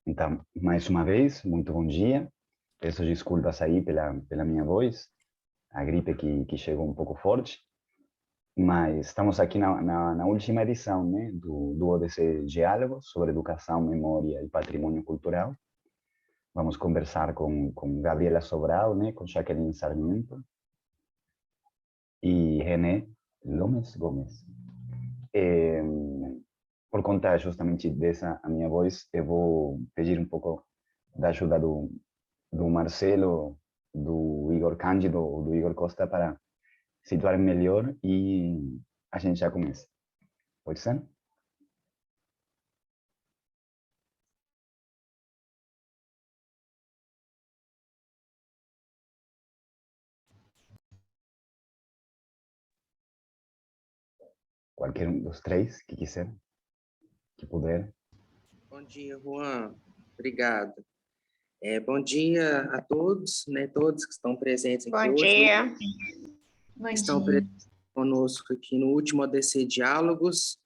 Então, mais uma vez, muito bom dia. Peço desculpas aí pela minha voz, a gripe que chegou um pouco forte, mas estamos aqui na última edição, né, do ODC Diálogo sobre Educação, Memória e Patrimônio Cultural. Vamos conversar com Gabriela Sobral, né, com Jaqueline Sarmiento e René Gomes. Por conta justamente dessa a minha voz, eu vou pedir um pouco da ajuda do Marcelo, do Igor Cândido ou do Igor Costa para situar melhor e a gente já começa. Pode ser? Qualquer um dos três que quiser, que puder. Bom dia, Juan. Obrigado. Bom dia a todos, né? Todos que estão presentes aqui hoje. Bom dia. Estão presentes conosco aqui no último ADC Diálogos.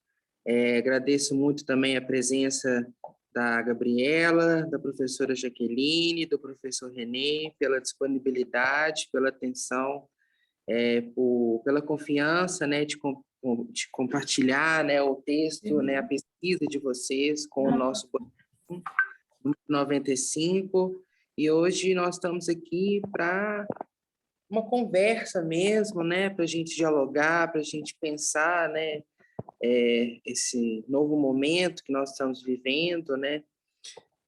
Agradeço muito também a presença da Gabriela, da professora Jaqueline, do professor René, pela disponibilidade, pela atenção, pela confiança, né, de compartilhar, né, o texto, né, a pesquisa de vocês com o nosso 95, e hoje nós estamos aqui para uma conversa mesmo, né, para a gente dialogar, para a gente pensar, né, esse novo momento que nós estamos vivendo, né,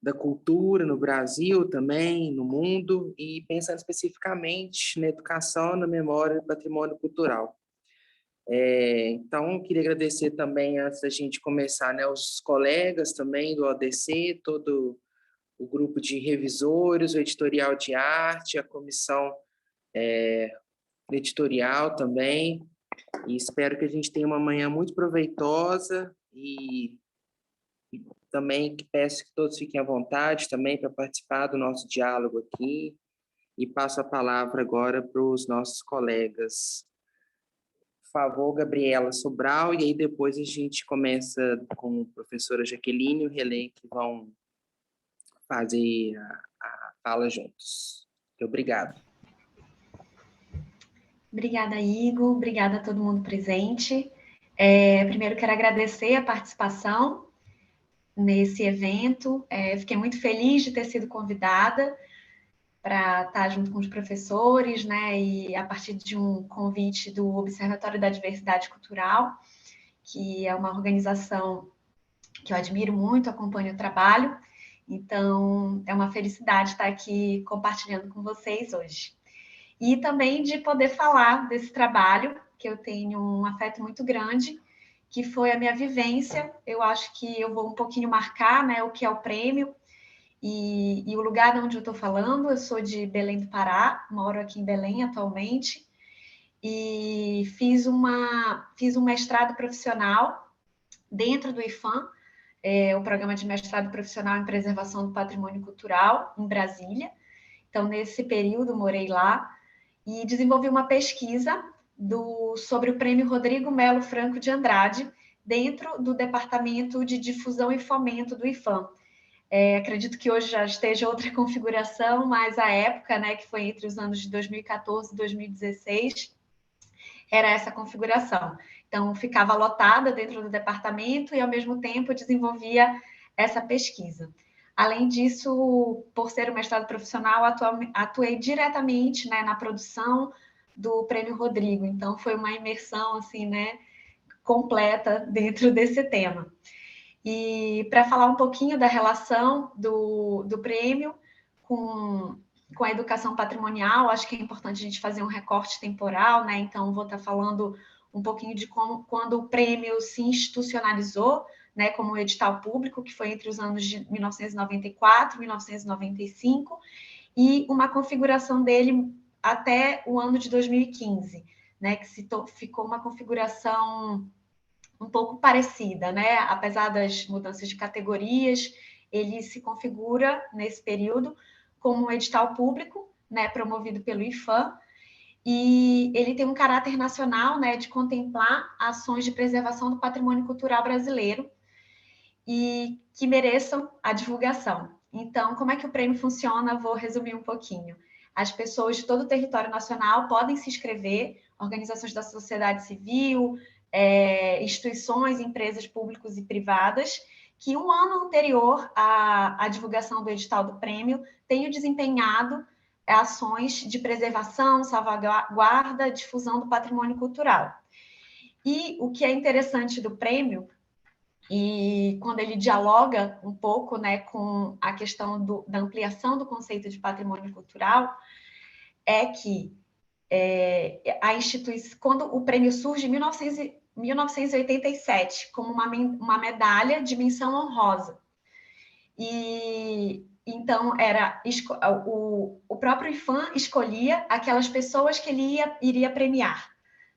da cultura no Brasil também, no mundo, e pensando especificamente na educação, na memória e no patrimônio cultural. Então, queria agradecer também, antes da gente começar, né, os colegas também do ODC, todo o grupo de revisores, o editorial de arte, a comissão editorial também, e espero que a gente tenha uma manhã muito proveitosa e também peço que todos fiquem à vontade também para participar do nosso diálogo aqui, e passo a palavra agora para os nossos colegas. Por favor, Gabriela Sobral, e aí depois a gente começa com a professora Jaqueline e o Relê, que vão fazer a fala juntos. Muito obrigado. Obrigada, Igor. Obrigada a todo mundo presente. Primeiro, quero agradecer a participação nesse evento. Fiquei muito feliz de ter sido convidada para estar junto com os professores, né, e a partir de um convite do Observatório da Diversidade Cultural, que é uma organização que eu admiro muito, acompanho o trabalho. Então, é uma felicidade estar aqui compartilhando com vocês hoje. E também de poder falar desse trabalho, que eu tenho um afeto muito grande, que foi a minha vivência. Eu acho que eu vou um pouquinho marcar, né, o que é o prêmio e o lugar onde eu estou falando. Eu sou de Belém do Pará, moro aqui em Belém atualmente, e fiz um mestrado profissional dentro do IFAM, o Programa de Mestrado Profissional em Preservação do Patrimônio Cultural, em Brasília. Então, nesse período, morei lá e desenvolvi uma pesquisa sobre o Prêmio Rodrigo Melo Franco de Andrade, dentro do Departamento de Difusão e Fomento do IFAM. Acredito que hoje já esteja outra configuração, mas a época, né, que foi entre os anos de 2014 e 2016, era essa configuração. Então, ficava lotada dentro do departamento e, ao mesmo tempo, desenvolvia essa pesquisa. Além disso, por ser um mestrado profissional, atuei diretamente, né, na produção do Prêmio Rodrigo. Então, foi uma imersão assim, né, completa dentro desse tema. E para falar um pouquinho da relação do prêmio com a educação patrimonial, acho que é importante a gente fazer um recorte temporal, né? Então, vou estar falando um pouquinho de quando o prêmio se institucionalizou, né, como um edital público, que foi entre os anos de 1994 e 1995, e uma configuração dele até o ano de 2015, né, que ficou uma configuração um pouco parecida, né? Apesar das mudanças de categorias, ele se configura nesse período como um edital público, né, promovido pelo IFAM, e ele tem um caráter nacional, né, de contemplar ações de preservação do patrimônio cultural brasileiro e que mereçam a divulgação. Então, como é que o prêmio funciona? Vou resumir um pouquinho. As pessoas de todo o território nacional podem se inscrever, organizações da sociedade civil, instituições, empresas públicas e privadas, que um ano anterior à divulgação do edital do prêmio tenham desempenhado ações de preservação, salvaguarda, difusão do patrimônio cultural. E o que é interessante do prêmio, e quando ele dialoga um pouco, né, com a questão da ampliação do conceito de patrimônio cultural, é que a instituição, quando o prêmio surge em 1987, como uma medalha de menção honrosa. E então o próprio IPHAN escolhia aquelas pessoas que ele iria premiar,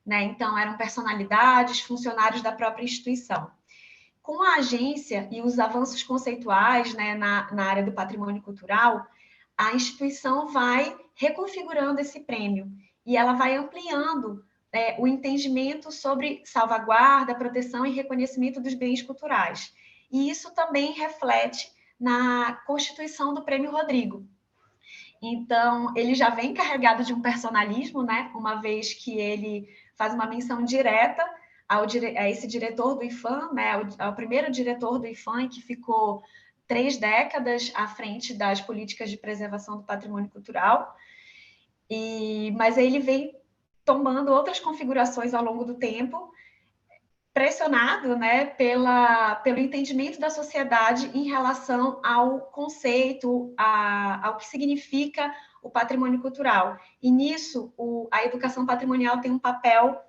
né? Então eram personalidades, funcionários da própria instituição. Com a agência e os avanços conceituais, né, na área do patrimônio cultural, a instituição vai reconfigurando esse prêmio e ela vai ampliando o entendimento sobre salvaguarda, proteção e reconhecimento dos bens culturais. E isso também reflete na constituição do Prêmio Rodrigo. Então, ele já vem carregado de um personalismo, né? Uma vez que ele faz uma menção direta a esse diretor do IPHAN, né? Ao primeiro diretor do IPHAN, que ficou 3 décadas à frente das políticas de preservação do patrimônio cultural. Mas ele vem tomando outras configurações ao longo do tempo, pressionado, né, pelo entendimento da sociedade em relação ao conceito, ao que significa o patrimônio cultural. E nisso, a educação patrimonial tem um papel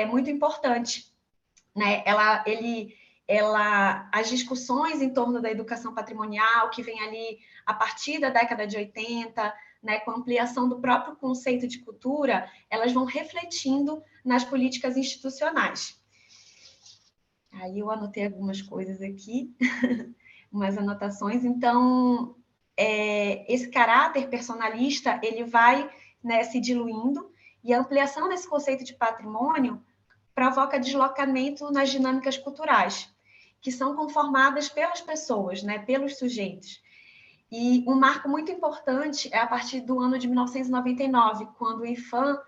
muito importante, né? As discussões em torno da educação patrimonial, que vem ali a partir da década de 80, né, com a ampliação do próprio conceito de cultura, elas vão refletindo nas políticas institucionais. Aí eu anotei algumas coisas aqui, umas anotações. Então, esse caráter personalista, ele vai, né, se diluindo, e a ampliação desse conceito de patrimônio provoca deslocamento nas dinâmicas culturais, que são conformadas pelas pessoas, né, pelos sujeitos. E um marco muito importante é a partir do ano de 1999, quando o IPHAN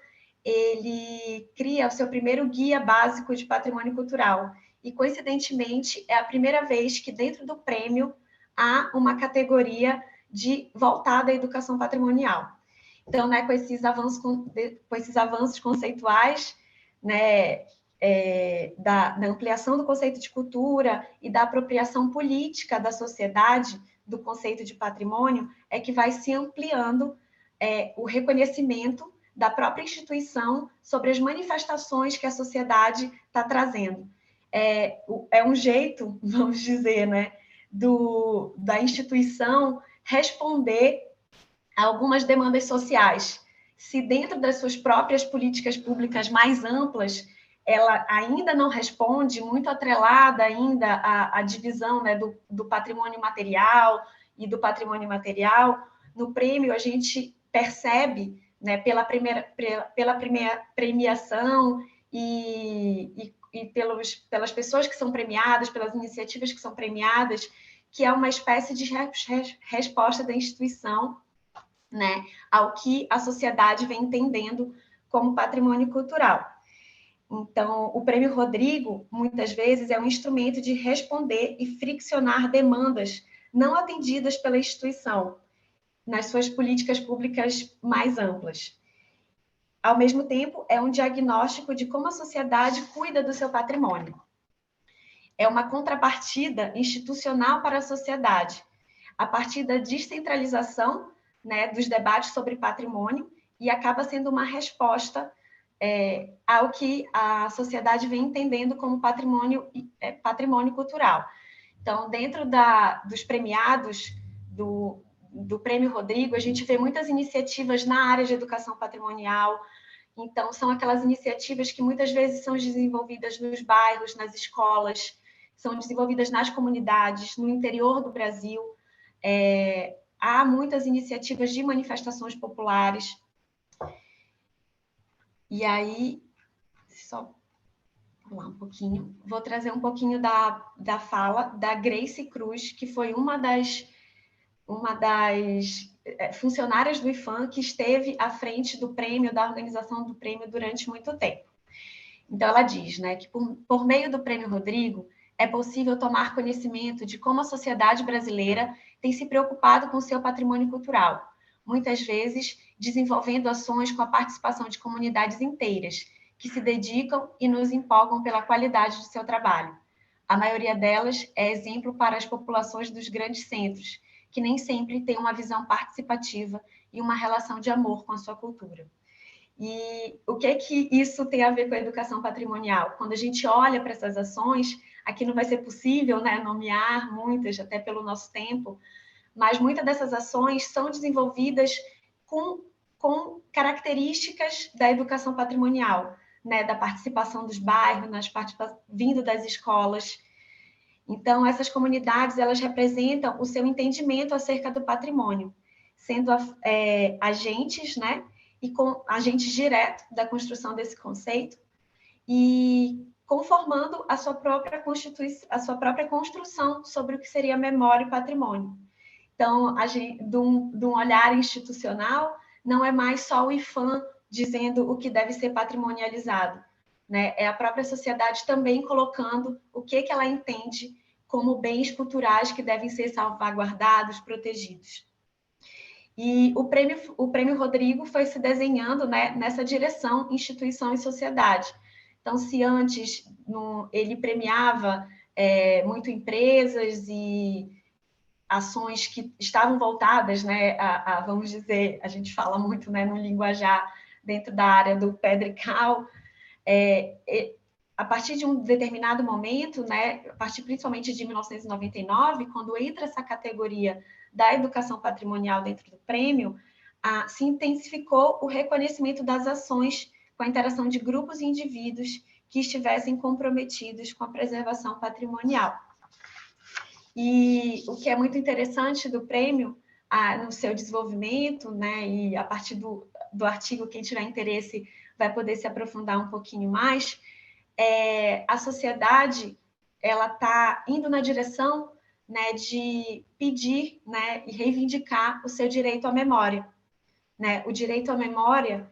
ele cria o seu primeiro guia básico de patrimônio cultural. E, coincidentemente, é a primeira vez que dentro do prêmio há uma categoria voltada à educação patrimonial. Então, né, com esses avanços conceituais, né, da ampliação do conceito de cultura e da apropriação política da sociedade do conceito de patrimônio, é que vai se ampliando o reconhecimento da própria instituição sobre as manifestações que a sociedade está trazendo. É um jeito, vamos dizer, né, da instituição responder a algumas demandas sociais. Se dentro das suas próprias políticas públicas mais amplas, ela ainda não responde, muito atrelada ainda à divisão, né, do patrimônio material e do patrimônio imaterial, no prêmio a gente percebe, né, pela primeira premiação e pelas pessoas que são premiadas, pelas iniciativas que são premiadas, que é uma espécie de resposta da instituição, né, ao que a sociedade vem entendendo como patrimônio cultural. Então, o Prêmio Rodrigo, muitas vezes, é um instrumento de responder e friccionar demandas não atendidas pela instituição nas suas políticas públicas mais amplas. Ao mesmo tempo, é um diagnóstico de como a sociedade cuida do seu patrimônio. É uma contrapartida institucional para a sociedade, a partir da descentralização, né, dos debates sobre patrimônio, e acaba sendo uma resposta ao que a sociedade vem entendendo como patrimônio cultural. Então, dentro dos premiados do Prêmio Rodrigo, a gente vê muitas iniciativas na área de educação patrimonial. Então, são aquelas iniciativas que muitas vezes são desenvolvidas nos bairros, nas escolas, são desenvolvidas nas comunidades, no interior do Brasil. Há muitas iniciativas de manifestações populares. E aí, só falar um pouquinho, vou trazer um pouquinho da fala da Grace Cruz, que foi uma das uma das funcionárias do IPHAN que esteve à frente do prêmio, da organização do prêmio durante muito tempo. Então, ela diz, né, que por meio do Prêmio Rodrigo, é possível tomar conhecimento de como a sociedade brasileira tem se preocupado com seu patrimônio cultural, muitas vezes desenvolvendo ações com a participação de comunidades inteiras, que se dedicam e nos empolgam pela qualidade de seu trabalho. A maioria delas é exemplo para as populações dos grandes centros, que nem sempre têm uma visão participativa e uma relação de amor com a sua cultura. E o que isso tem a ver com a educação patrimonial? Quando a gente olha para essas ações, aqui não vai ser possível, né, nomear muitas, até pelo nosso tempo, mas muitas dessas ações são desenvolvidas com características da educação patrimonial, né, da participação dos bairros, vindo das escolas. Então, essas comunidades, elas representam o seu entendimento acerca do patrimônio, sendo agentes, né, e com agentes diretos da construção desse conceito e conformando a sua própria construção sobre o que seria memória e patrimônio. Então, de um olhar institucional, não é mais só o IPHAN dizendo o que deve ser patrimonializado, né? É a própria sociedade também colocando o que ela entende como bens culturais que devem ser salvaguardados, protegidos. E o prêmio Rodrigo foi se desenhando, né, nessa direção, instituição e sociedade. Então, se antes ele premiava muito empresas e ações que estavam voltadas, né, vamos dizer, a gente fala muito, né, no linguajar dentro da área do Pedrical, a partir de um determinado momento, né, a partir principalmente de 1999, quando entra essa categoria da educação patrimonial dentro do prêmio, se intensificou o reconhecimento das ações com a interação de grupos e indivíduos que estivessem comprometidos com a preservação patrimonial. E o que é muito interessante do prêmio, no seu desenvolvimento, né, e a partir do artigo, quem tiver interesse vai poder se aprofundar um pouquinho mais, a sociedade ela está indo na direção, né, de pedir, né, e reivindicar o seu direito à memória, né? O direito à memória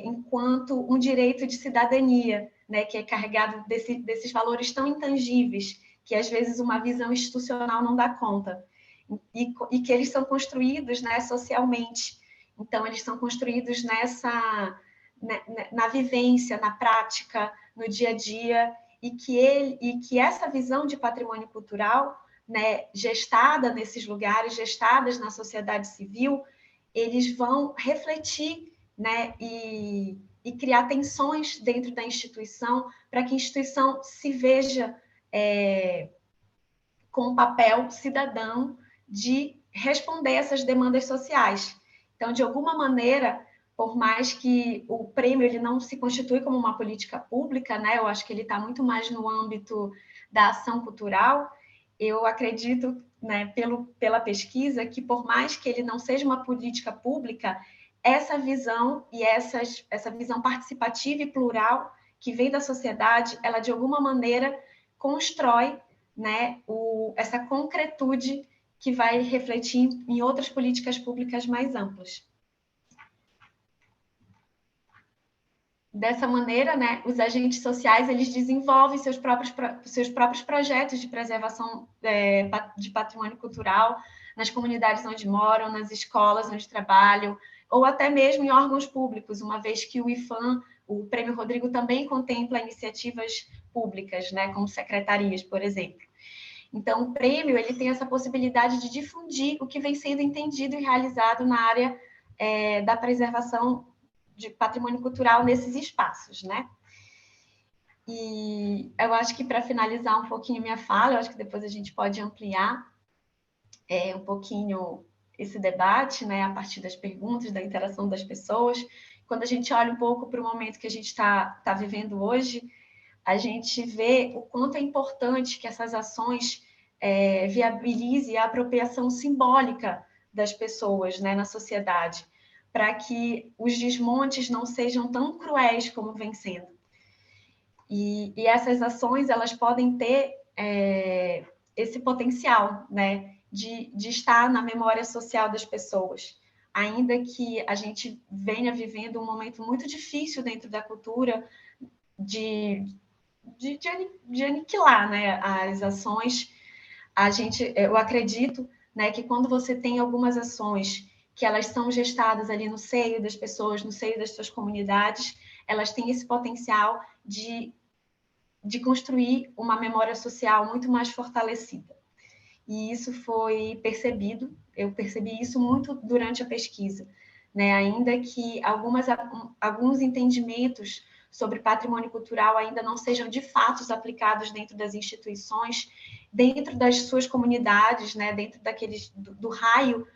enquanto um direito de cidadania, né, que é carregado desses valores tão intangíveis que às vezes uma visão institucional não dá conta e que eles são construídos, né, socialmente. Então eles são construídos na vivência, na prática, no dia a dia, e que essa visão de patrimônio cultural, né, gestada nesses lugares, gestadas na sociedade civil, eles vão refletir, né, e criar tensões dentro da instituição para que a instituição se veja com um papel cidadão de responder essas demandas sociais. Então, de alguma maneira, por mais que o prêmio ele não se constitui como uma política pública, né? Eu acho que ele está muito mais no âmbito da ação cultural. Eu acredito, né, pela pesquisa, que por mais que ele não seja uma política pública, essa visão e essa visão participativa e plural que vem da sociedade, ela de alguma maneira constrói, né, essa concretude que vai refletir em outras políticas públicas mais amplas. Dessa maneira, né, os agentes sociais eles desenvolvem seus próprios projetos de preservação de patrimônio cultural nas comunidades onde moram, nas escolas onde trabalham, ou até mesmo em órgãos públicos, uma vez que o IPHAN, o Prêmio Rodrigo, também contempla iniciativas públicas, né, como secretarias, por exemplo. Então, o prêmio ele tem essa possibilidade de difundir o que vem sendo entendido e realizado na área da preservação de patrimônio cultural nesses espaços, né? E eu acho que, para finalizar um pouquinho minha fala, eu acho que depois a gente pode ampliar um pouquinho esse debate, né, a partir das perguntas, da interação das pessoas. Quando a gente olha um pouco para o momento que a gente está vivendo hoje, a gente vê o quanto é importante que essas ações viabilizem a apropriação simbólica das pessoas, né, na sociedade, para que os desmontes não sejam tão cruéis como vem sendo. E essas ações, elas podem ter esse potencial, né? de estar na memória social das pessoas. Ainda que a gente venha vivendo um momento muito difícil dentro da cultura de aniquilar, né, as ações, eu acredito, né, que quando você tem algumas ações que elas são gestadas ali no seio das pessoas, no seio das suas comunidades, elas têm esse potencial de construir uma memória social muito mais fortalecida. E isso foi percebido, eu percebi isso muito durante a pesquisa, né? Ainda que alguns entendimentos sobre patrimônio cultural ainda não sejam de fato aplicados dentro das instituições, dentro das suas comunidades, né? Dentro do raio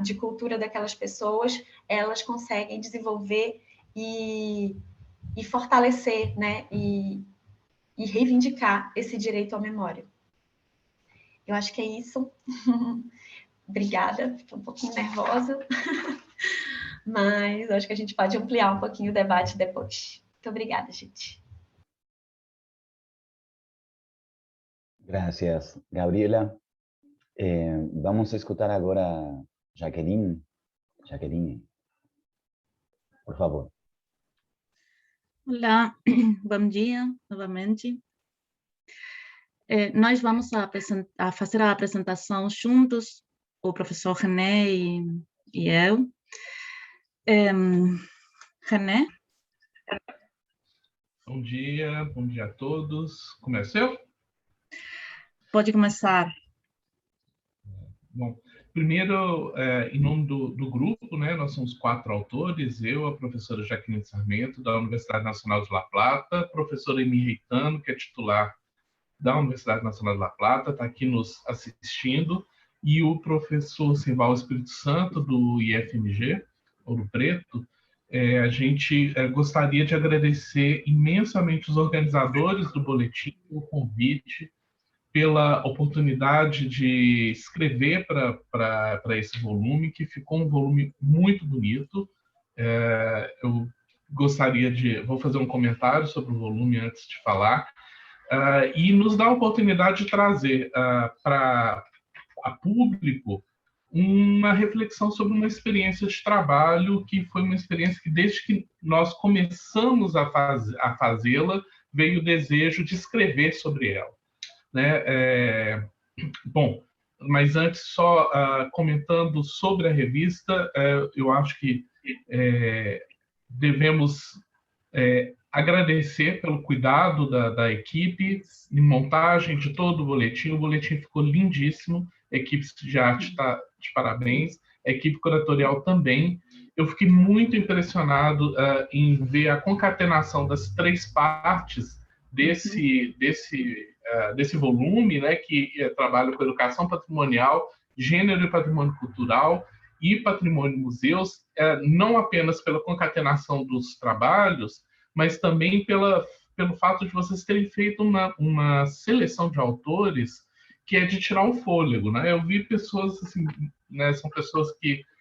de cultura daquelas pessoas, elas conseguem desenvolver e fortalecer, né? E reivindicar esse direito à memória. Eu acho que é isso. Obrigada, estou um pouquinho nervosa, mas acho que a gente pode ampliar um pouquinho o debate depois. Muito obrigada, gente. Gracias, Gabriela. Vamos escutar agora Jaqueline. Jaqueline, por favor. Olá, bom dia novamente. Nós vamos fazer a apresentação juntos, o professor René e eu. René? Bom dia a todos. Comecei? Pode começar. Bom, primeiro, em nome do grupo, né, nós somos 4 autores, eu, a professora Jaqueline Sarmento, da Universidade Nacional de La Plata, a professora Emi Reitano, que é titular da Universidade Nacional de La Plata, está aqui nos assistindo, e o professor Simval Espírito Santo, do IFMG, Ouro Preto. A gente gostaria de agradecer imensamente os organizadores do boletim, o convite, pela oportunidade de escrever para esse volume, que ficou um volume muito bonito. Eu gostaria vou fazer um comentário sobre o volume antes de falar, e nos dá a oportunidade de trazer para público uma reflexão sobre uma experiência de trabalho que foi uma experiência que, desde que nós começamos a fazê-la, veio o desejo de escrever sobre ela. Né? Bom, mas antes, só comentando sobre a revista, eu acho que devemos agradecer pelo cuidado da equipe em montagem de todo o boletim. O boletim ficou lindíssimo, a equipe de arte está de parabéns, a equipe curatorial também. Eu fiquei muito impressionado em ver a concatenação das 3 partes desse volume, né, que trabalha com educação patrimonial, gênero e patrimônio cultural e patrimônio e museus, não apenas pela concatenação dos trabalhos, mas também pelo fato de vocês terem feito uma seleção de autores que é de tirar um fôlego, né? Eu vi pessoas assim, né, são pessoas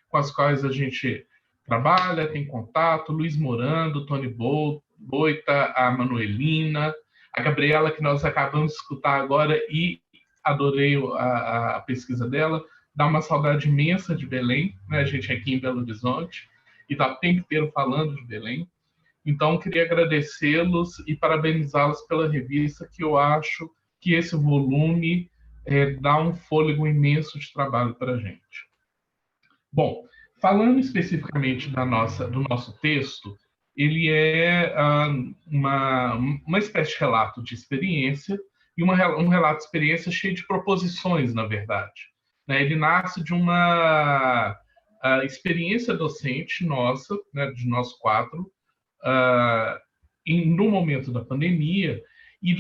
com as quais a gente trabalha, tem contato, Luiz Morando, Tony Boita, a Manuelina, a Gabriela, que nós acabamos de escutar agora, e adorei a pesquisa dela, dá uma saudade imensa de Belém, né? A gente é aqui em Belo Horizonte, e está o tempo inteiro falando de Belém. Então, queria agradecê-los e parabenizá-los pela revista, que eu acho que esse volume dá um fôlego imenso de trabalho para a gente. Bom, falando especificamente do nosso texto, ele é uma espécie de relato de experiência, e um relato de experiência cheio de proposições, na verdade. Né? Ele nasce de uma experiência docente nossa, né, de nós 4, no momento da pandemia, e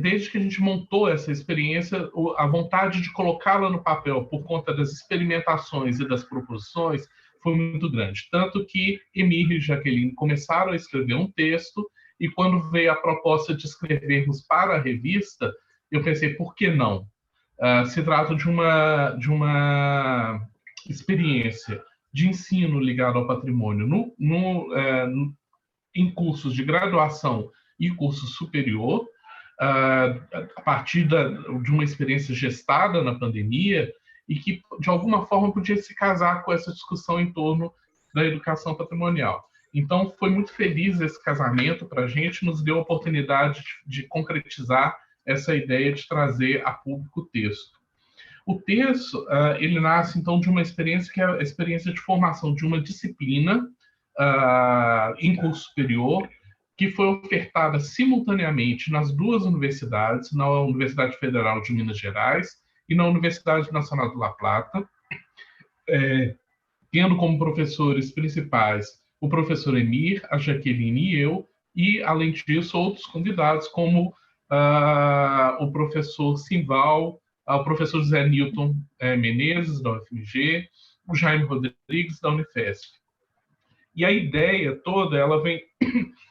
desde que a gente montou essa experiência, a vontade de colocá-la no papel por conta das experimentações e das proposições foi muito grande. Tanto que Emílio e Jaqueline começaram a escrever um texto, e quando veio a proposta de escrevermos para a revista, eu pensei, por que não? Se trata de uma experiência de ensino ligado ao patrimônio em cursos de graduação e curso superior, a partir de uma experiência gestada na pandemia, e que, de alguma forma, podia se casar com essa discussão em torno da educação patrimonial. Então, foi muito feliz esse casamento para a gente, nos deu a oportunidade de concretizar essa ideia de trazer a público o texto. O texto, ele nasce, então, de uma experiência que é a experiência de formação de uma disciplina em curso superior, que foi ofertada simultaneamente nas duas universidades, na Universidade Federal de Minas Gerais e na Universidade Nacional de La Plata, tendo como professores principais o professor Emir, a Jaqueline e eu, e, além disso, outros convidados, como o professor Simval, o professor Zé Newton Menezes, da UFMG, o Jaime Rodrigues, da Unifesp. E a ideia toda, ela vem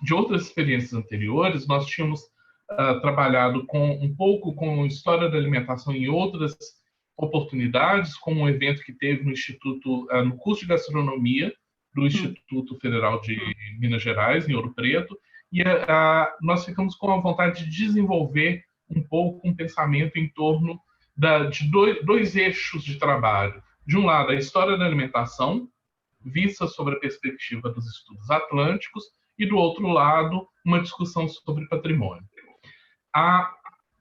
de outras experiências anteriores. Nós tínhamos trabalhado um pouco com história da alimentação em outras oportunidades, como um evento que teve no Instituto, no curso de gastronomia do Instituto Federal de Minas Gerais, em Ouro Preto, e nós ficamos com a vontade de desenvolver um pouco um pensamento em torno de dois eixos de trabalho. De um lado, a história da alimentação, vista sobre a perspectiva dos estudos atlânticos, e do outro lado, uma discussão sobre patrimônio. A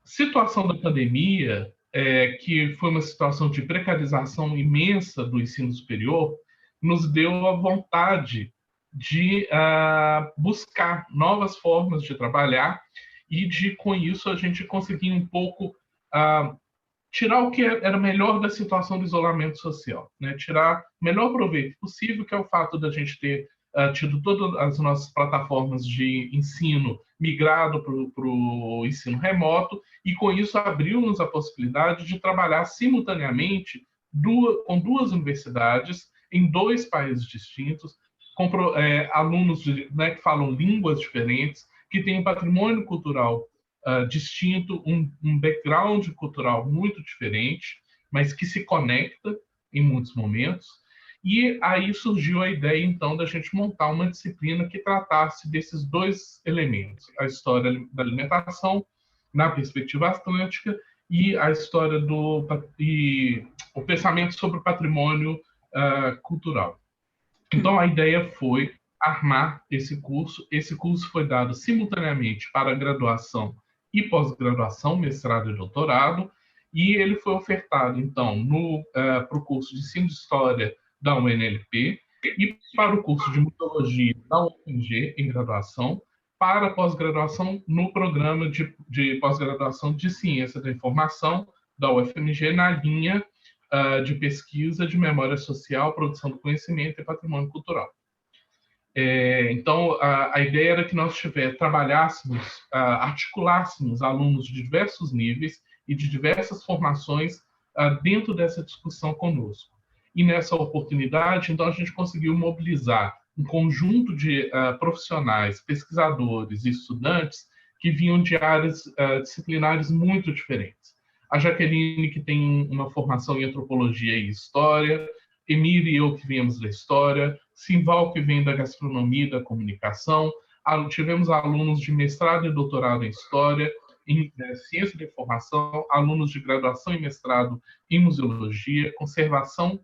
situação da pandemia, que foi uma situação de precarização imensa do ensino superior, nos deu a vontade de buscar novas formas de trabalhar e de, com isso, a gente conseguir um pouco tirar o que era melhor da situação do isolamento social, né? Tirar o melhor proveito possível, que é o fato da gente ter tido todas as nossas plataformas de ensino migrado para o ensino remoto, e com isso abriu-nos a possibilidade de trabalhar simultaneamente com duas universidades em dois países distintos, com alunos que falam línguas diferentes, que têm um patrimônio cultural distinto, um background cultural muito diferente, mas que se conecta em muitos momentos. E aí surgiu a ideia, então, da gente montar uma disciplina que tratasse desses dois elementos: a história da alimentação na perspectiva atlântica e a história e o pensamento sobre o patrimônio cultural. Então, a ideia foi armar esse curso. Esse curso foi dado simultaneamente para graduação e pós-graduação, mestrado e doutorado, e ele foi ofertado, então, para o curso de Ensino de História da UNLP e para o curso de Museologia da UFMG, em graduação, para pós-graduação no programa de pós-graduação de Ciência da Informação da UFMG, na linha de pesquisa de memória social, produção do conhecimento e patrimônio cultural. Então, a ideia era que nós trabalhássemos, articulássemos alunos de diversos níveis e de diversas formações dentro dessa discussão conosco. E nessa oportunidade, então, a gente conseguiu mobilizar um conjunto de profissionais, pesquisadores e estudantes que vinham de áreas disciplinares muito diferentes. A Jaqueline, que tem uma formação em antropologia e história, Emir e eu, que viemos da história, Simval, que vem da gastronomia e da comunicação. Tivemos alunos de mestrado e doutorado em história, em ciência da informação, alunos de graduação e mestrado em museologia, conservação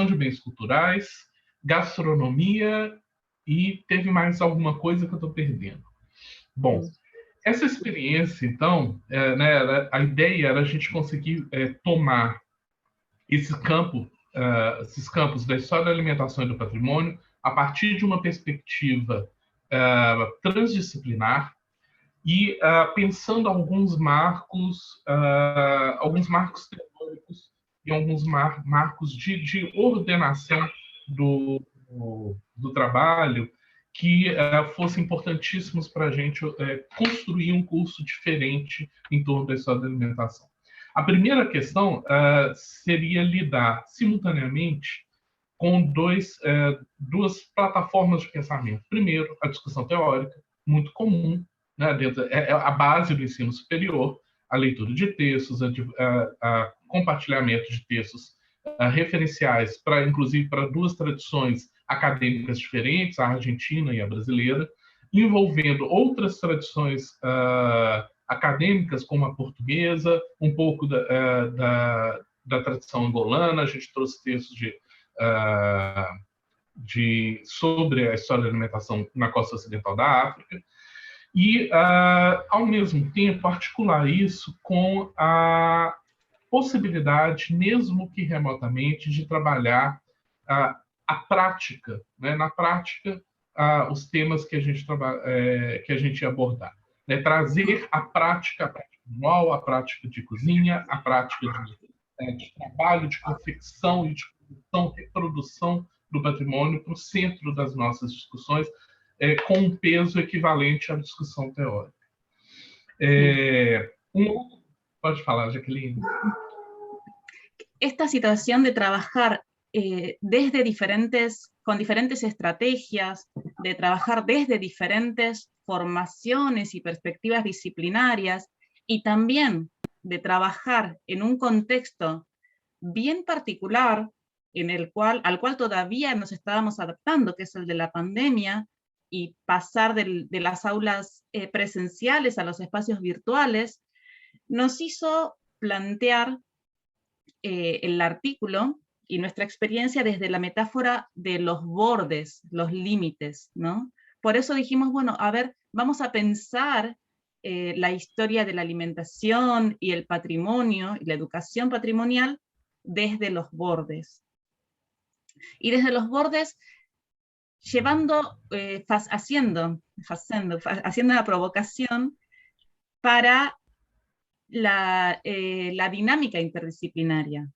de bens culturais, gastronomia, e teve mais alguma coisa que eu estou perdendo. Bom, essa experiência, então, a ideia era a gente conseguir tomar esses campos da história da alimentação e do patrimônio a partir de uma perspectiva transdisciplinar e pensando alguns marcos teóricos e alguns marcos de ordenação do trabalho que fossem importantíssimos para a gente construir um curso diferente em torno da história da alimentação. A primeira questão seria lidar simultaneamente com duas plataformas de pensamento. Primeiro, a discussão teórica, muito comum, né, a base do ensino superior, a leitura de textos, a compartilhamento de textos referenciais, inclusive para duas tradições acadêmicas diferentes, a argentina e a brasileira, envolvendo outras tradições acadêmicas, como a portuguesa, um pouco da tradição angolana. A gente trouxe textos sobre a história da alimentação na costa ocidental da África. E, ao mesmo tempo, articular isso com a possibilidade, mesmo que remotamente, de trabalhar a prática, né? Na prática, os temas que a gente ia abordar. Né? Trazer a prática manual, a prática de cozinha, a prática de trabalho, de confecção e de produção, reprodução do patrimônio para o centro das nossas discussões, com um peso equivalente à discussão teórica. Pode falar, Jaqueline. Esta situación de trabajar con diferentes estrategias, de trabajar desde diferentes formaciones y perspectivas disciplinarias, y también de trabajar en un contexto bien particular al cual todavía nos estábamos adaptando, que es el de la pandemia, y pasar de las aulas presenciales a los espacios virtuales, nos hizo plantear el artículo y nuestra experiencia desde la metáfora de los bordes, los límites, ¿no? Por eso dijimos, bueno, a ver, vamos a pensar la historia de la alimentación y el patrimonio y la educación patrimonial desde los bordes. Y desde los bordes, haciendo la provocación para la dinámica interdisciplinaria.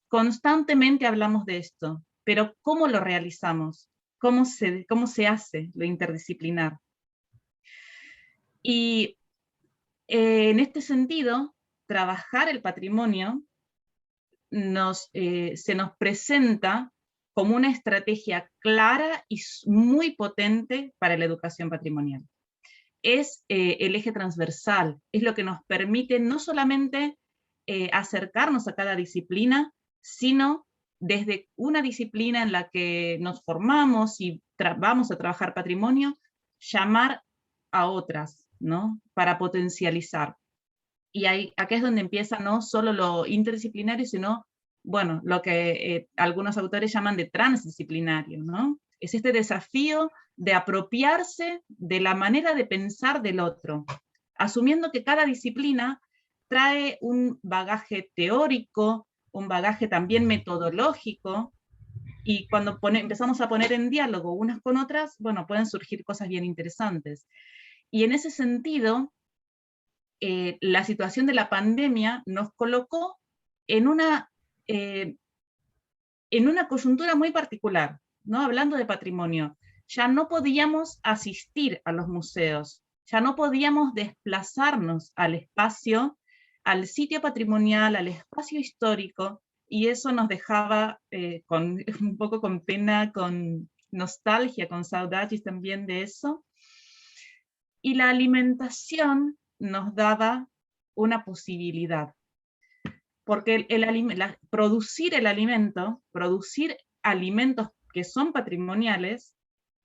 Constantemente hablamos de esto, pero ¿cómo lo realizamos? ¿Cómo se hace lo interdisciplinar? Y en este sentido, trabajar el patrimonio se nos presenta como una estrategia clara y muy potente para la educación patrimonial. Es el eje transversal, es lo que nos permite no solamente acercarnos a cada disciplina, sino desde una disciplina en la que nos formamos y vamos a trabajar patrimonio, llamar a otras, ¿no? Para potencializar. Y acá es donde empieza no solo lo interdisciplinario, sino, bueno, lo que algunos autores llaman de transdisciplinario, ¿no? Es este desafío de apropiarse de la manera de pensar del otro, asumiendo que cada disciplina trae un bagaje teórico, un bagaje también metodológico, y cuando empezamos a poner en diálogo unas con otras, bueno, pueden surgir cosas bien interesantes. Y en ese sentido, la situación de la pandemia nos colocó en una coyuntura muy particular, ¿no? Hablando de patrimonio, ya no podíamos asistir a los museos, ya no podíamos desplazarnos al espacio, al sitio patrimonial, al espacio histórico, y eso nos dejaba un poco con pena, con nostalgia, con saudades también de eso. Y la alimentación nos daba una posibilidad, porque producir alimentos que son patrimoniales,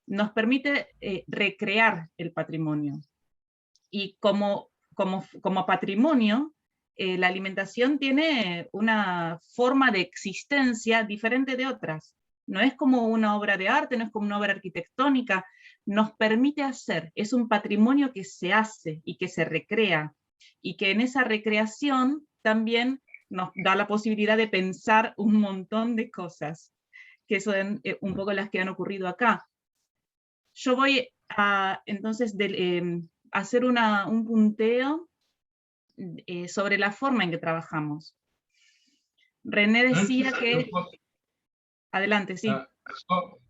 nos permite recrear el patrimonio. Y como patrimonio, la alimentación tiene una forma de existencia diferente de otras. No es como una obra de arte, no es como una obra arquitectónica, nos permite hacer, es un patrimonio que se hace y que se recrea, y que en esa recreación también nos da la posibilidad de pensar un montón de cosas, que son un poco las que han ocurrido acá. Yo voy a entonces hacer un punteo sobre la forma en que trabajamos. René decía que... Adelante, sí.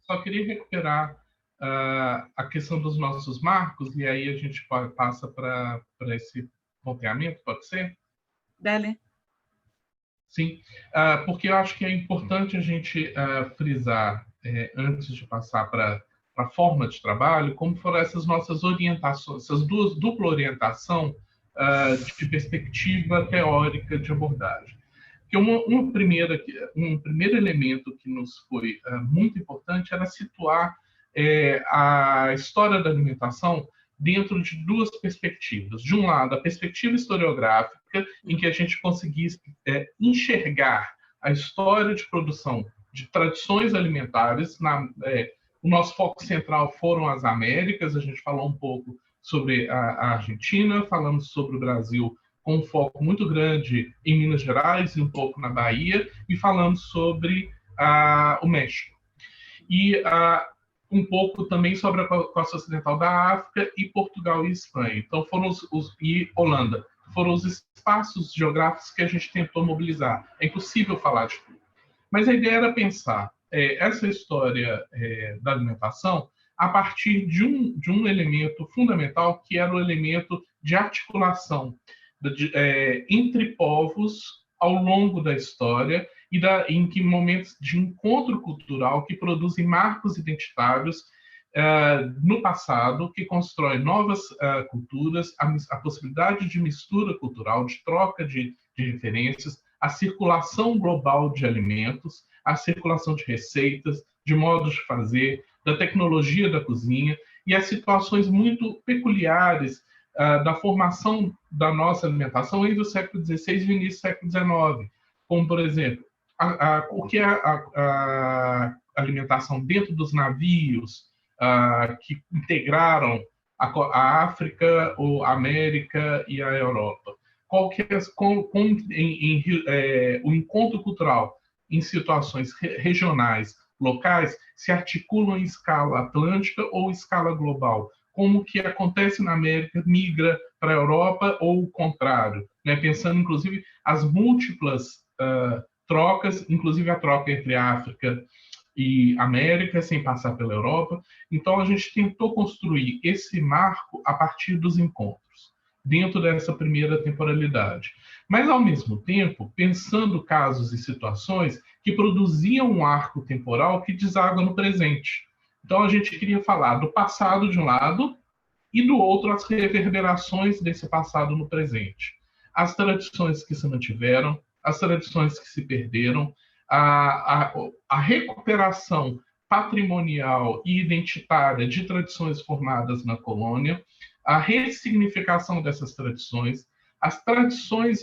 Só queria recuperar a questão dos nossos marcos, e aí a gente passa para esse ponteamento, pode ser? Dale. Sim, porque eu acho que é importante a gente frisar, antes de passar para a forma de trabalho, como foram essas nossas orientações, essas dupla orientação de perspectiva teórica de abordagem. Porque um primeiro elemento que nos foi muito importante era situar a história da alimentação dentro de duas perspectivas. De um lado, a perspectiva historiográfica, em que a gente conseguisse enxergar a história de produção de tradições alimentares. O nosso foco central foram as Américas, a gente falou um pouco sobre a Argentina, falamos sobre o Brasil com um foco muito grande em Minas Gerais e um pouco na Bahia, e falamos sobre o México. E um pouco também sobre a costa ocidental da África e Portugal e Espanha. Então, foram e Holanda. Foram os espaços geográficos que a gente tentou mobilizar. É impossível falar de tudo. Mas a ideia era pensar essa história da alimentação a partir de um elemento fundamental, que era o elemento de articulação entre povos ao longo da história e em que momentos de encontro cultural que produzem marcos identitários no passado, que constroem novas culturas, a possibilidade de mistura cultural, de troca de referências, a circulação global de alimentos, a circulação de receitas, de modos de fazer, da tecnologia da cozinha e as situações muito peculiares da formação da nossa alimentação entre o século XVI e o início do século XIX, como, por exemplo, o que é a alimentação dentro dos navios que integraram a África, a América e a Europa. Qual que é o encontro cultural em situações regionais, locais, se articulam em escala atlântica ou escala global? Como que acontece na América, migra para a Europa ou o contrário, né? Pensando, inclusive, as múltiplas trocas, inclusive a troca entre África e América, sem passar pela Europa. Então, a gente tentou construir esse marco a partir dos encontros, dentro dessa primeira temporalidade. Mas, ao mesmo tempo, pensando casos e situações que produziam um arco temporal que deságua no presente. Então, a gente queria falar do passado de um lado e do outro as reverberações desse passado no presente. As tradições que se mantiveram, as tradições que se perderam, a recuperação patrimonial e identitária de tradições formadas na colônia, a ressignificação dessas tradições, as tradições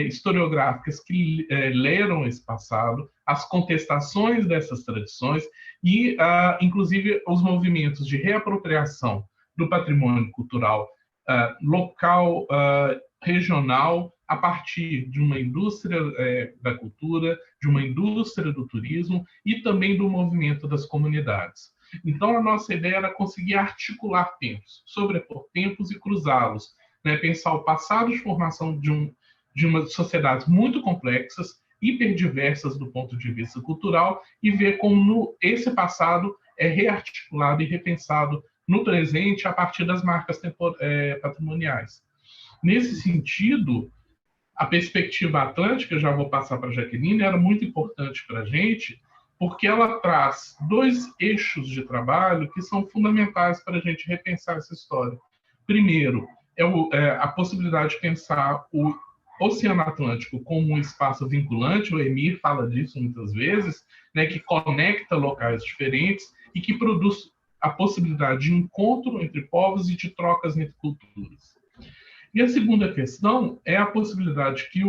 historiográficas que leram esse passado, as contestações dessas tradições e, inclusive, os movimentos de reapropriação do patrimônio cultural local, regional, a partir de uma indústria da cultura, de uma indústria do turismo e também do movimento das comunidades. Então, a nossa ideia era conseguir articular tempos, sobrepor tempos e cruzá-los, né? Pensar o passado de formação de umas sociedades muito complexas, hiperdiversas do ponto de vista cultural, e ver como esse passado é rearticulado e repensado no presente a partir das marcas patrimoniais. Nesse sentido, a perspectiva atlântica, já vou passar para a Jaqueline, era muito importante para a gente, porque ela traz dois eixos de trabalho que são fundamentais para a gente repensar essa história. Primeiro, a possibilidade de pensar o Oceano Atlântico como um espaço vinculante, o Emir fala disso muitas vezes, né, que conecta locais diferentes e que produz a possibilidade de encontro entre povos e de trocas entre culturas. E a segunda questão é a possibilidade que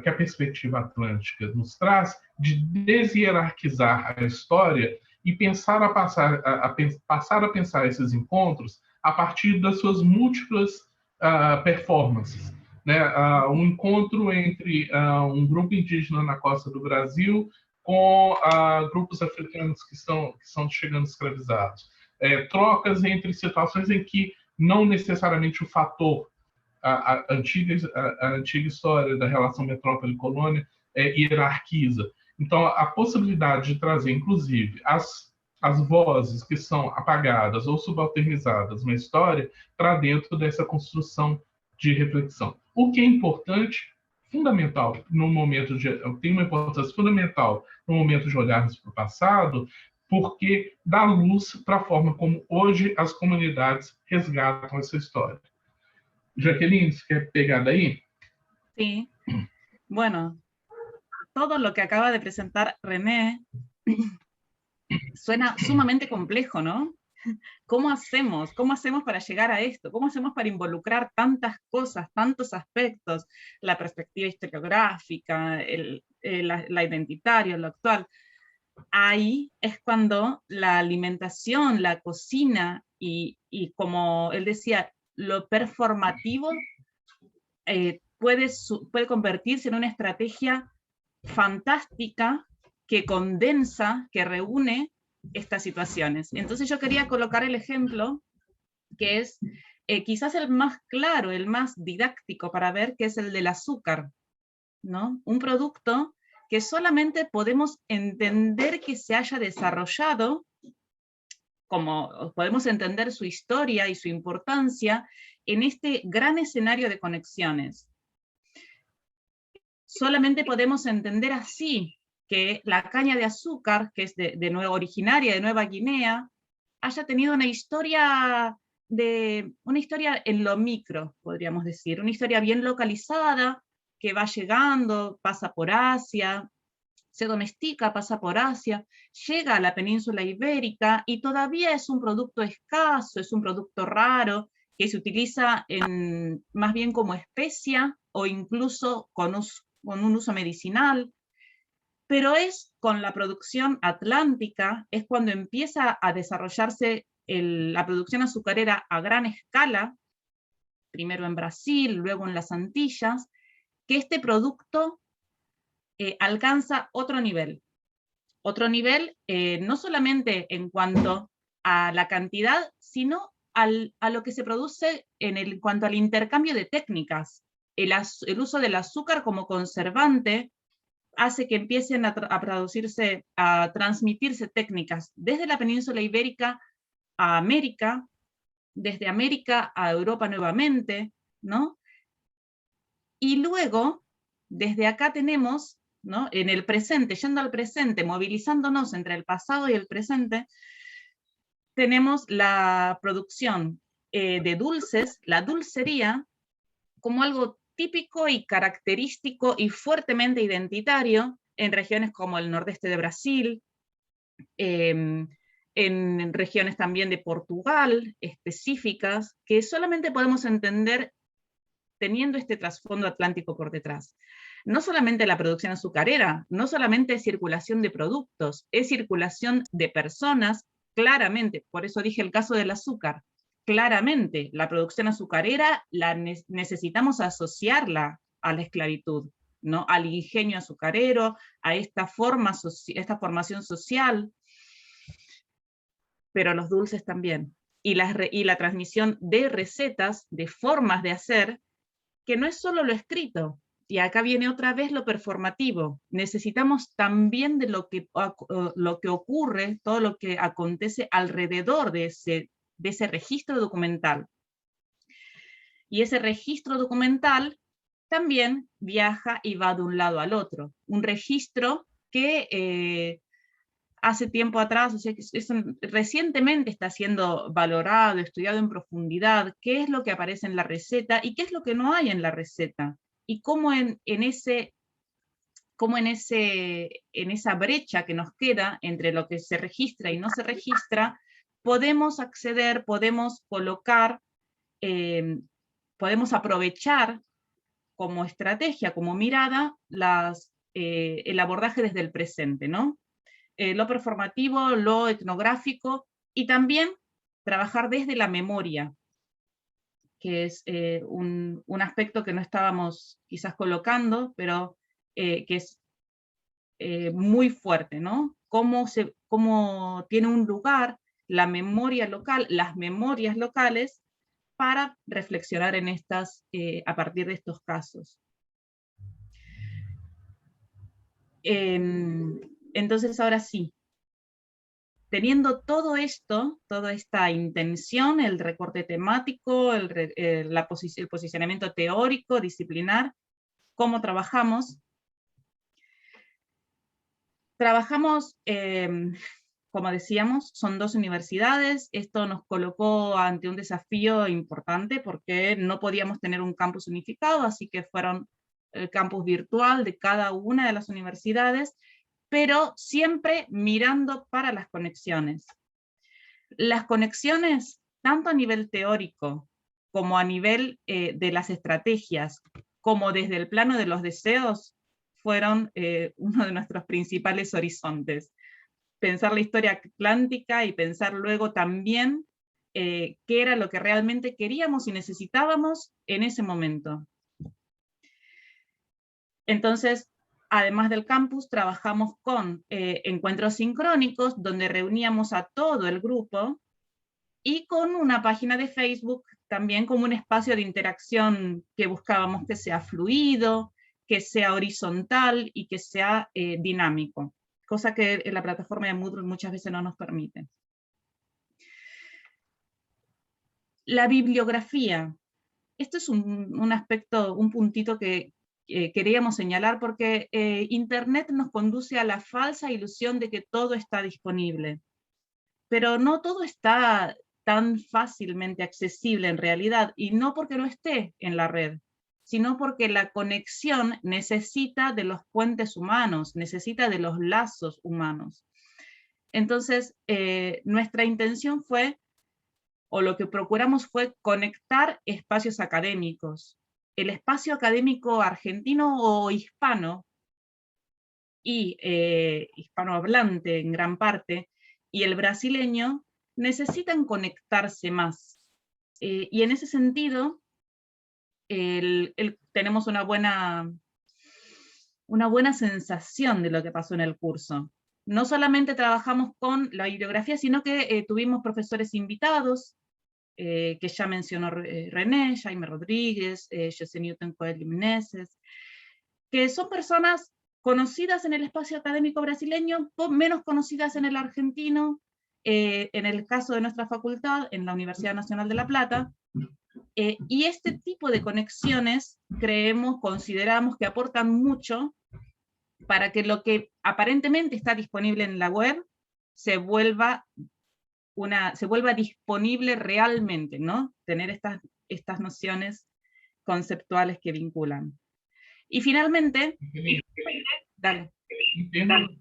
a perspectiva atlântica nos traz de deshierarquizar a história e passar a pensar esses encontros a partir das suas múltiplas performances. Né? Um encontro entre um grupo indígena na costa do Brasil com grupos africanos que estão chegando escravizados. Trocas entre situações em que não necessariamente o fator, a antiga história da relação metrópole-colônia hierarquiza. Então, a possibilidade de trazer, inclusive, as vozes que são apagadas ou subalternizadas na história para dentro dessa construção de reflexão. O que é importante, fundamental, tem uma importância fundamental no momento de olharmos para o passado, porque dá luz para a forma como hoje as comunidades resgatam essa história. Jaqueline, ¿se quer pegar daí? Sí. Bueno, todo lo que acaba de presentar René suena sumamente complejo, ¿no? ¿Cómo hacemos? ¿Cómo hacemos para llegar a esto? ¿Cómo hacemos para involucrar tantas cosas, tantos aspectos? La perspectiva historiográfica, la identitaria, lo actual. Ahí es cuando la alimentación, la cocina y como él decía, lo performativo puede convertirse en una estrategia fantástica que condensa, que reúne estas situaciones. Entonces yo quería colocar el ejemplo que es quizás el más claro, el más didáctico para ver, que es el del azúcar, ¿no? Un producto que solamente podemos entender que se haya desarrollado, como podemos entender su historia y su importancia en este gran escenario de conexiones. Solamente podemos entender así que la caña de azúcar, que es originaria de Nueva Guinea, haya tenido una historia en lo micro, podríamos decir, una historia bien localizada, que va llegando, pasa por Asia, se domestica, pasa por Asia, llega a la península ibérica y todavía es un producto escaso, es un producto raro, que se utiliza más bien como especia o incluso con un uso medicinal, pero es con la producción atlántica, es cuando empieza a desarrollarse la producción azucarera a gran escala, primero en Brasil, luego en las Antillas, que este producto alcanza otro nivel no solamente en cuanto a la cantidad, sino a lo que se produce en cuanto al intercambio de técnicas. El uso del azúcar como conservante hace que empiecen a transmitirse técnicas desde la península ibérica a América, desde América a Europa nuevamente, ¿no? Y luego, desde acá tenemos, ¿no? En el presente, yendo al presente, movilizándonos entre el pasado y el presente, tenemos la producción de dulces, la dulcería, como algo típico y característico y fuertemente identitario en regiones como el nordeste de Brasil, en regiones también de Portugal específicas, que solamente podemos entender teniendo este trasfondo atlántico por detrás. No solamente la producción azucarera, no solamente es circulación de productos, es circulación de personas, claramente, por eso dije el caso del azúcar, claramente la producción azucarera necesitamos asociarla a la esclavitud, ¿no? Al ingenio azucarero, a esta formación social, pero los dulces también. Y la transmisión de recetas, de formas de hacer, que no es solo lo escrito, y acá viene otra vez lo performativo. Necesitamos también de lo que ocurre, todo lo que acontece alrededor de ese registro documental. Y ese registro documental también viaja y va de un lado al otro. Un registro que hace tiempo atrás, o sea, recientemente está siendo valorado, estudiado en profundidad, qué es lo que aparece en la receta y qué es lo que no hay en la receta. Y cómo en esa brecha que nos queda entre lo que se registra y no se registra, podemos acceder, podemos colocar, podemos aprovechar como estrategia, como mirada, el abordaje desde el presente, ¿no? Lo performativo, lo etnográfico, y también trabajar desde la memoria, que es un aspecto que no estábamos quizás colocando, pero que es muy fuerte, ¿no? Cómo tiene un lugar la memoria local, las memorias locales, para reflexionar a partir de estos casos. Entonces, ahora sí, teniendo todo esto, toda esta intención, el recorte temático, el posicionamiento teórico, disciplinar, ¿cómo trabajamos? Trabajamos, como decíamos, son 2 universidades. Esto nos colocó ante un desafío importante porque no podíamos tener un campus unificado, así que fueron el campus virtual de cada una de las universidades, pero siempre mirando para las conexiones. Las conexiones, tanto a nivel teórico como a nivel de las estrategias, como desde el plano de los deseos, fueron uno de nuestros principales horizontes. Pensar la historia atlántica y pensar luego también qué era lo que realmente queríamos y necesitábamos en ese momento. Entonces, además del campus, trabajamos con encuentros sincrónicos, donde reuníamos a todo el grupo, y con una página de Facebook, también como un espacio de interacción que buscábamos que sea fluido, que sea horizontal y que sea dinámico, cosa que en la plataforma de Moodle muchas veces no nos permite. La bibliografía. Esto es un aspecto, un puntito que queríamos señalar, porque Internet nos conduce a la falsa ilusión de que todo está disponible. Pero no todo está tan fácilmente accesible en realidad, y no porque no esté en la red, sino porque la conexión necesita de los puentes humanos, necesita de los lazos humanos. Entonces, nuestra intención fue, o lo que procuramos fue conectar espacios académicos. El espacio académico argentino o hispano, y hispanohablante en gran parte, y el brasileño, necesitan conectarse más. Y en ese sentido, tenemos una buena sensación de lo que pasó en el curso. No solamente trabajamos con la bibliografía, sino que tuvimos profesores invitados, que ya mencionó René, Jaime Rodríguez, José Newton Coelho Meneses, que son personas conocidas en el espacio académico brasileño, menos conocidas en el argentino, en el caso de nuestra facultad, en la Universidad Nacional de La Plata, y este tipo de conexiones consideramos que aportan mucho para que lo que aparentemente está disponible en la web se vuelva disponible realmente, ¿no? Tener estas nociones conceptuales que vinculan. E finalmente,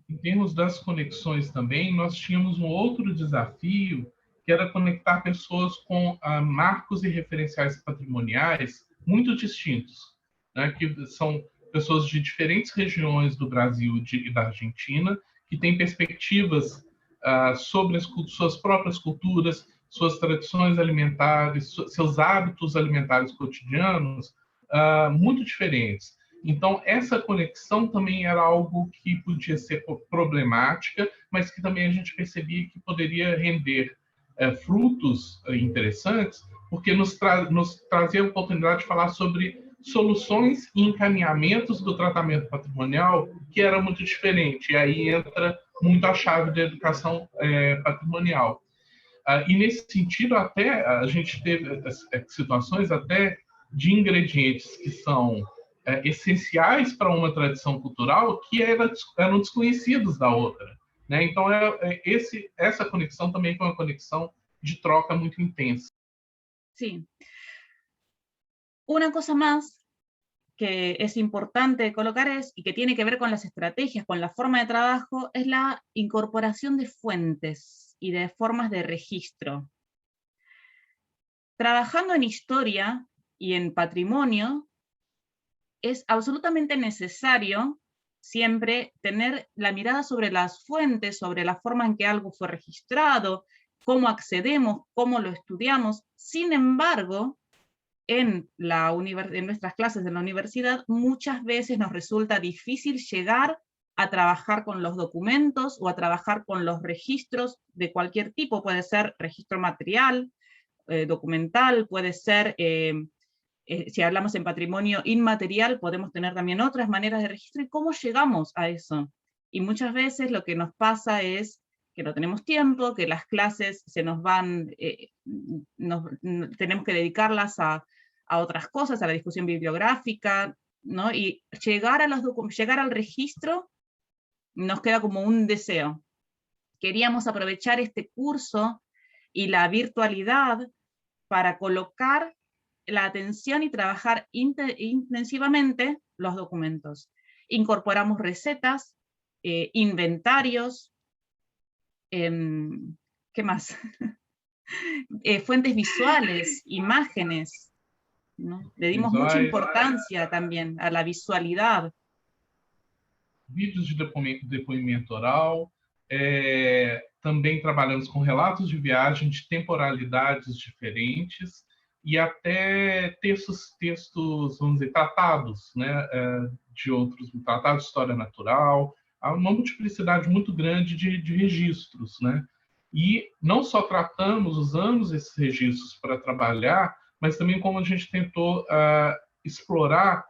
Em termos das conexões também, nós tínhamos um outro desafio, que era conectar pessoas com marcos e referenciais patrimoniais muito distintos, né, que são pessoas de diferentes regiões do Brasil e da Argentina, que têm perspectivas sobre suas próprias culturas, suas tradições alimentares, seus hábitos alimentares cotidianos muito diferentes. Então, essa conexão também era algo que podia ser problemática, mas que também a gente percebia que poderia render frutos interessantes, porque nos trazia a oportunidade de falar sobre soluções e encaminhamentos do tratamento patrimonial, que era muito diferente. E aí entra muito a chave da educação patrimonial. E nesse sentido, até a gente teve situações até de ingredientes que são essenciais para uma tradição cultural que eram desconhecidos da outra, né? Então, essa conexão também foi uma conexão de troca muito intensa. Sí. Una cosa más que es importante colocar y que tiene que ver con las estrategias, con la forma de trabajo, es la incorporación de fuentes y de formas de registro. Trabajando en historia y en patrimonio, es absolutamente necesario siempre tener la mirada sobre las fuentes, sobre la forma en que algo fue registrado, cómo accedemos, cómo lo estudiamos. Sin embargo, en nuestras clases de la universidad, muchas veces nos resulta difícil llegar a trabajar con los documentos o a trabajar con los registros de cualquier tipo. Puede ser registro material, documental, puede ser, si hablamos en patrimonio inmaterial, podemos tener también otras maneras de registro. ¿Y cómo llegamos a eso? Y muchas veces lo que nos pasa es que no tenemos tiempo, que las clases se nos van, tenemos que dedicarlas a otras cosas, a la discusión bibliográfica, ¿no? Y llegar al registro nos queda como un deseo. Queríamos aprovechar este curso y la virtualidad para colocar la atención y trabajar intensivamente los documentos. Incorporamos recetas, inventarios, que ¿Qué más? Fuentes visuales, imágenes, ¿no? Le dimos mucha importancia también a la visualidad. Vídeos de depoimento oral, também trabalhamos com relatos de viagem de temporalidades diferentes e até textos, vamos dizer, tratados, né, de outros, tratados de história natural, há uma multiplicidade muito grande de registros, né? E não só tratamos, usamos esses registros para trabalhar, mas também como a gente tentou explorar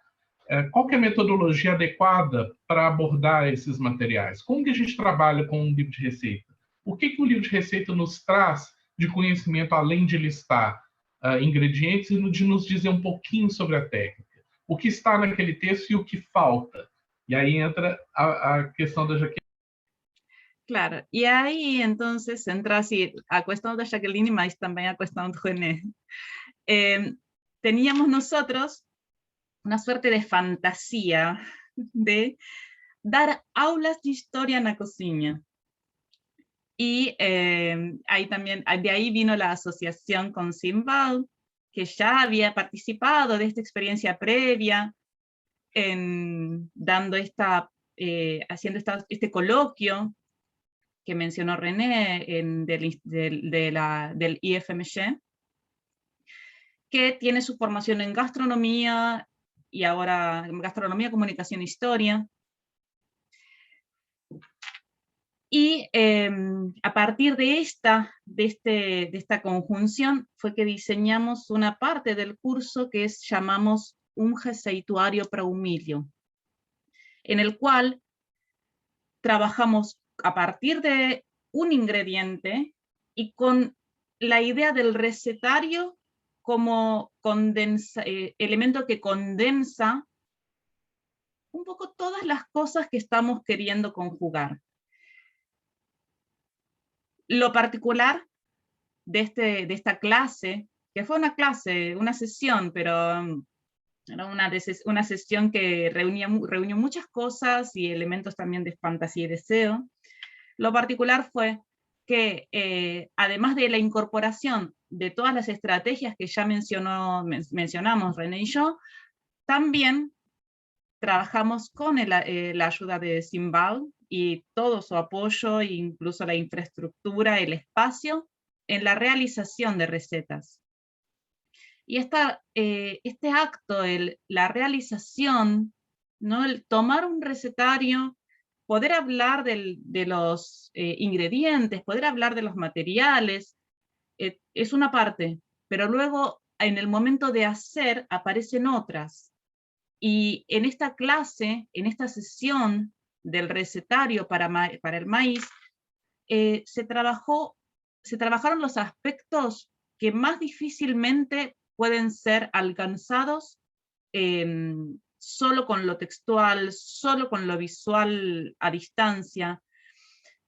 qual que é a metodologia adequada para abordar esses materiais. Como que a gente trabalha com um livro de receita? O que o livro de receita nos traz de conhecimento, além de listar ingredientes e de nos dizer um pouquinho sobre a técnica? O que está naquele texto e o que falta? E aí entra a questão da Jaqueline. Claro, y ahí entonces entra así a cuestión de Jaqueline, mas también a cuestión de René. Teníamos nosotros una suerte de fantasía de dar aulas de historia en la cocina. Y ahí también, de ahí vino la asociación con Simbal, que ya había participado de esta experiencia previa, dando haciendo este coloquio que mencionó René del IFMG, que tiene su formación en gastronomía, y ahora en gastronomía, comunicación e historia. Y a partir de esta conjunción fue que diseñamos una parte del curso que llamamos un receituario para humilio, en el cual trabajamos a partir de un ingrediente y con la idea del recetario como elemento que condensa un poco todas las cosas que estamos queriendo conjugar. Lo particular de esta clase, que fue una sesión, pero era una sesión que reunió muchas cosas y elementos también de fantasía y deseo. Lo particular fue que además de la incorporación de todas las estrategias que ya mencionamos René y yo, también trabajamos con la ayuda de Simbal y todo su apoyo, incluso la infraestructura, el espacio, en la realización de recetas. Y este acto, la realización, ¿no? El tomar un recetario, poder hablar de los ingredientes, poder hablar de los materiales, es una parte, pero luego en el momento de hacer aparecen otras. Y en esta clase, en esta sesión del recetario para el maíz, se trabajaron los aspectos que más difícilmente pueden ser alcanzados solo con lo textual, solo con lo visual a distancia.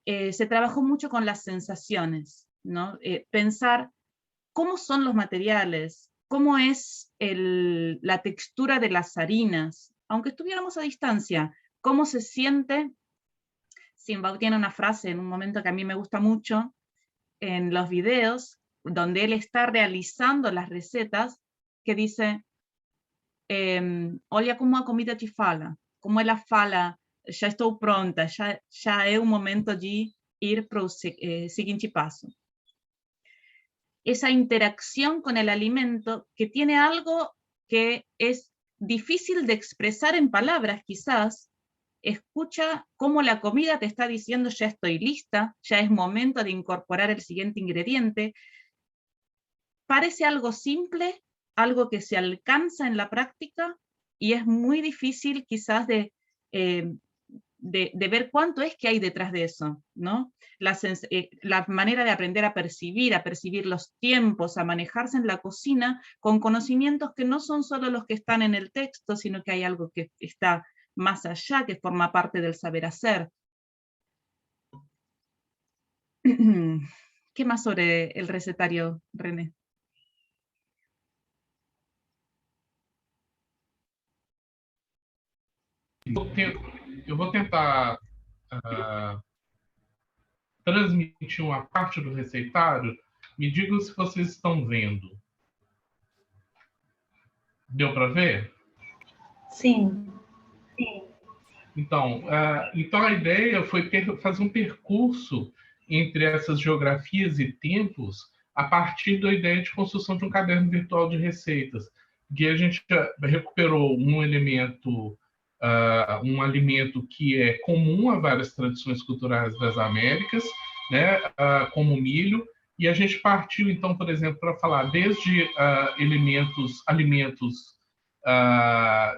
Se trabajó mucho con las sensaciones, ¿no? Pensar cómo son los materiales, cómo es la textura de las harinas, aunque estuviéramos a distancia, cómo se siente. Simbal tiene una frase en un momento que a mí me gusta mucho, en los videos, donde él está realizando las recetas, que dice, olha como a comida te fala, como ela fala, já estou pronta, já é o momento de ir para o siguiente paso. Esa interacción con el alimento que tiene algo que es difícil de expresar en palabras quizás, escucha cómo la comida te está diciendo ya estoy lista, ya es momento de incorporar el siguiente ingrediente. Parece algo simple, algo que se alcanza en la práctica y es muy difícil quizás de ver cuánto es que hay detrás de eso, ¿no? La manera de aprender a percibir los tiempos, a manejarse en la cocina con conocimientos que no son solo los que están en el texto, sino que hay algo que está más allá, que forma parte del saber hacer. ¿Qué más sobre el recetario, René? Eu vou tentar transmitir uma parte do receitário? Me digam se vocês estão vendo. Deu para ver? Sim. Então, a ideia foi fazer um percurso entre essas geografias e tempos a partir da ideia de construção de um caderno virtual de receitas, que a gente recuperou um elemento, um alimento que é comum a várias tradições culturais das Américas, né, como o milho, e a gente partiu, então, por exemplo, para falar desde alimentos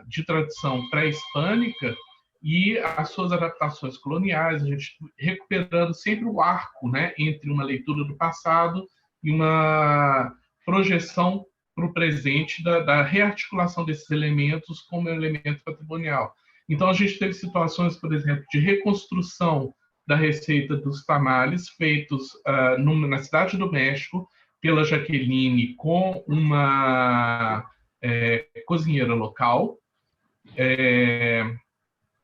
de tradição pré-hispânica e as suas adaptações coloniais, a gente recuperando sempre o arco, né, entre uma leitura do passado e uma projeção para o presente da rearticulação desses elementos como elemento patrimonial. Então, a gente teve situações, por exemplo, de reconstrução da receita dos tamales feitos na Cidade do México pela Jaqueline com uma cozinheira local.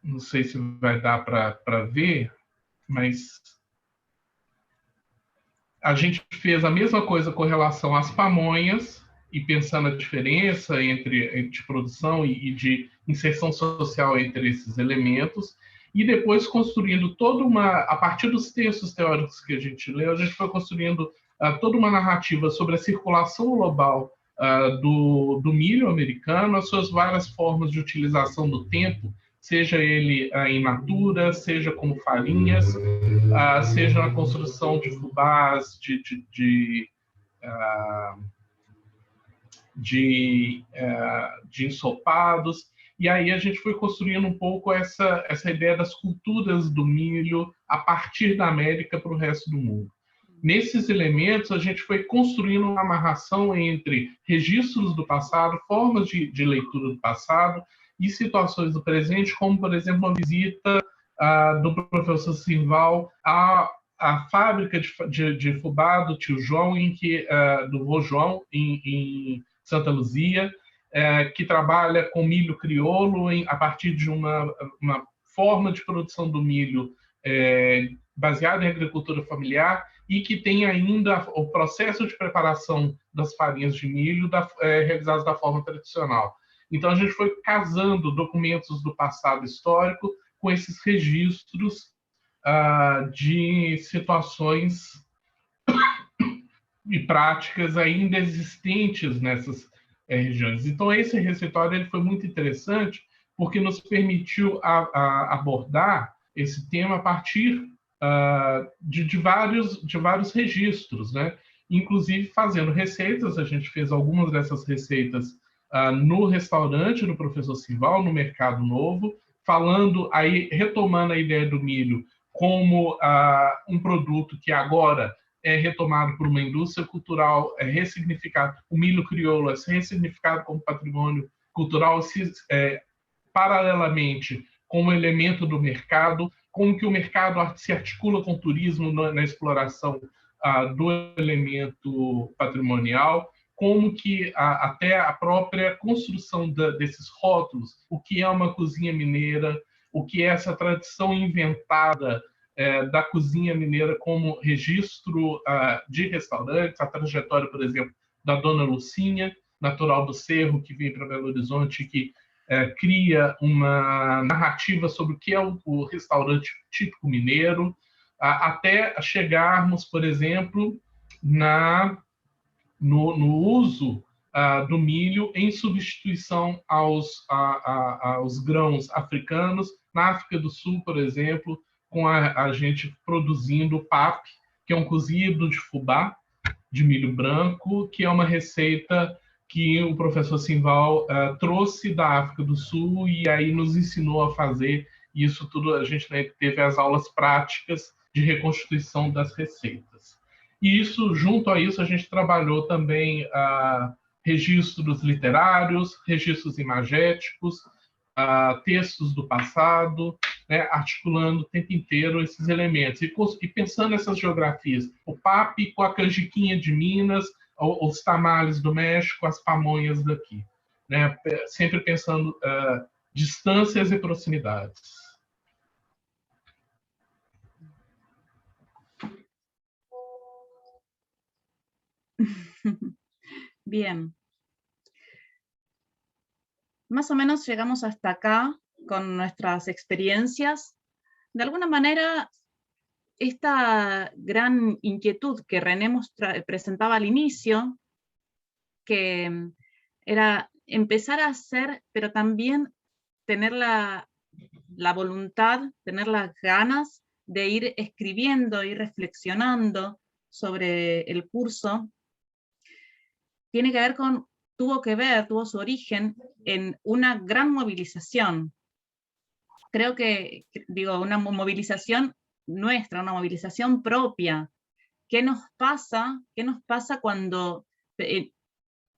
Não sei se vai dar para ver, mas a gente fez a mesma coisa com relação às pamonhas, e pensando a diferença entre produção e de inserção social entre esses elementos, e depois construindo a partir dos textos teóricos que a gente leu, a gente foi construindo toda uma narrativa sobre a circulação global do milho americano, as suas várias formas de utilização do tempo, seja ele in natura, seja como farinhas, seja na construção de fubás, de ensopados. E aí a gente foi construindo um pouco essa ideia das culturas do milho a partir da América para o resto do mundo. Nesses elementos, a gente foi construindo uma amarração entre registros do passado, formas de leitura do passado e situações do presente, como, por exemplo, uma visita do professor Simval à fábrica de fubá do tio João, do vô João, em Santa Luzia, que trabalha com milho crioulo a partir de uma forma de produção do milho baseada em agricultura familiar e que tem ainda o processo de preparação das farinhas de milho realizados da forma tradicional. Então, a gente foi casando documentos do passado histórico com esses registros de situações e práticas ainda existentes nessas regiões. Então, esse receitório ele foi muito interessante porque nos permitiu abordar esse tema a partir de vários registros, né? Inclusive fazendo receitas. A gente fez algumas dessas receitas no restaurante do professor Simval, no Mercado Novo, retomando a ideia do milho como um produto que agora é retomado por uma indústria cultural, é ressignificado, o milho crioulo é ressignificado como patrimônio cultural, paralelamente como elemento do mercado, como que o mercado se articula com o turismo na exploração do elemento patrimonial, como que até a própria construção desses rótulos, o que é uma cozinha mineira, o que é essa tradição inventada da cozinha mineira como registro de restaurantes, a trajetória, por exemplo, da Dona Lucinha, natural do Cerro, que vem para Belo Horizonte, que cria uma narrativa sobre o que é o restaurante típico mineiro, até chegarmos, por exemplo, no uso do milho em substituição aos grãos africanos. Na África do Sul, por exemplo, com a gente produzindo pap, que é um cozido de fubá, de milho branco, que é uma receita que o professor Simval trouxe da África do Sul e aí nos ensinou a fazer isso tudo. A gente teve as aulas práticas de reconstituição das receitas. E isso, junto a isso, a gente trabalhou também registros literários, registros imagéticos, textos do passado, né, articulando o tempo inteiro esses elementos. E pensando nessas geografias, o papi com a canjiquinha de Minas, os tamales do México, as pamonhas daqui, né, sempre pensando distâncias e proximidades. Bien. Más o menos llegamos hasta acá con nuestras experiencias. De alguna manera, esta gran inquietud que René presentaba al inicio, que era empezar a hacer, pero también tener la voluntad, tener las ganas de ir escribiendo, ir reflexionando sobre el curso, tuvo su origen en una gran movilización. Creo que, una movilización nuestra, una movilización propia. ¿Qué nos pasa cuando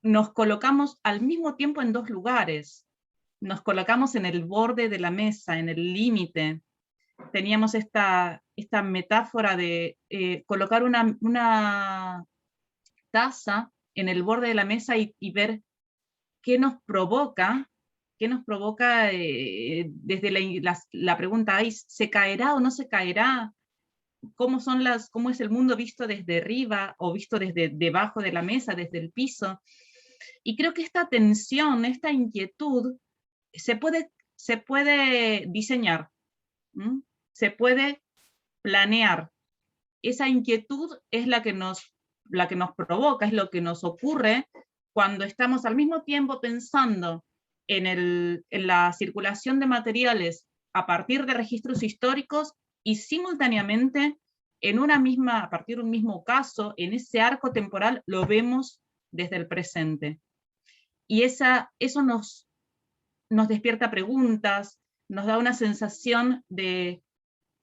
nos colocamos al mismo tiempo en dos lugares? Nos colocamos en el borde de la mesa, en el límite. Teníamos esta metáfora de colocar una taza en el borde de la mesa y ver qué nos provoca desde la pregunta, ¿se caerá o no se caerá? ¿Cómo es el mundo visto desde arriba o visto desde debajo de la mesa, desde el piso? Y creo que esta tensión, esta inquietud, se puede diseñar, se puede planear. Esa inquietud es la que nos provoca, es lo que nos ocurre cuando estamos al mismo tiempo pensando en la circulación de materiales a partir de registros históricos y simultáneamente a partir de un mismo caso, en ese arco temporal lo vemos desde el presente. Y eso nos despierta preguntas, nos da una sensación de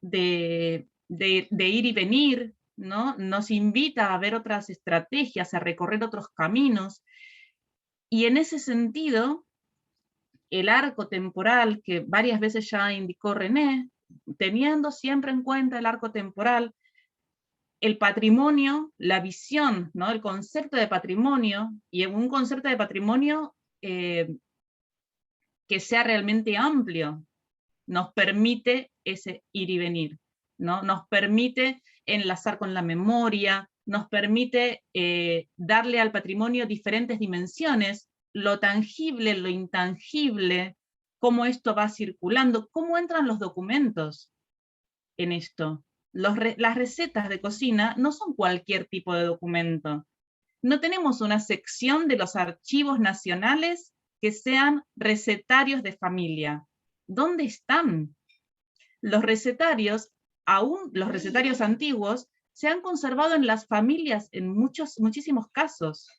ir y venir, ¿no? Nos invita a ver otras estrategias, a recorrer otros caminos. Y en ese sentido, el arco temporal, que varias veces ya indicó René, teniendo siempre en cuenta el arco temporal, el patrimonio, la visión, ¿no? El concepto de patrimonio, y un concepto de patrimonio que sea realmente amplio, nos permite ese ir y venir, ¿no? Nos permite enlazar con la memoria, nos permite darle al patrimonio diferentes dimensiones, lo tangible, lo intangible, cómo esto va circulando, cómo entran los documentos en esto. Las recetas de cocina no son cualquier tipo de documento. No tenemos una sección de los archivos nacionales que sean recetarios de familia. ¿Dónde están? Los recetarios, aún los recetarios antiguos, se han conservado en las familias en muchísimos casos.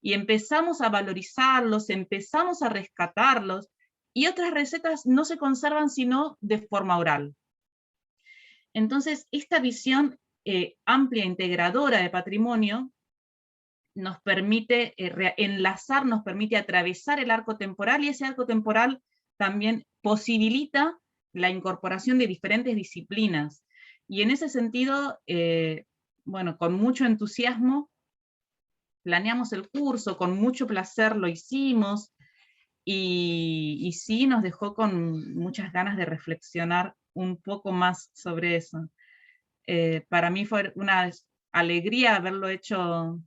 Y empezamos a valorizarlos, empezamos a rescatarlos, y otras recetas no se conservan sino de forma oral. Entonces, esta visión amplia, integradora de patrimonio, nos permite enlazar, nos permite atravesar el arco temporal, y ese arco temporal también posibilita la incorporación de diferentes disciplinas. Y en ese sentido, con mucho entusiasmo, planeamos el curso, con mucho placer lo hicimos, y sí nos dejó con muchas ganas de reflexionar un poco más sobre eso. Para mí fue una alegría haberlo hecho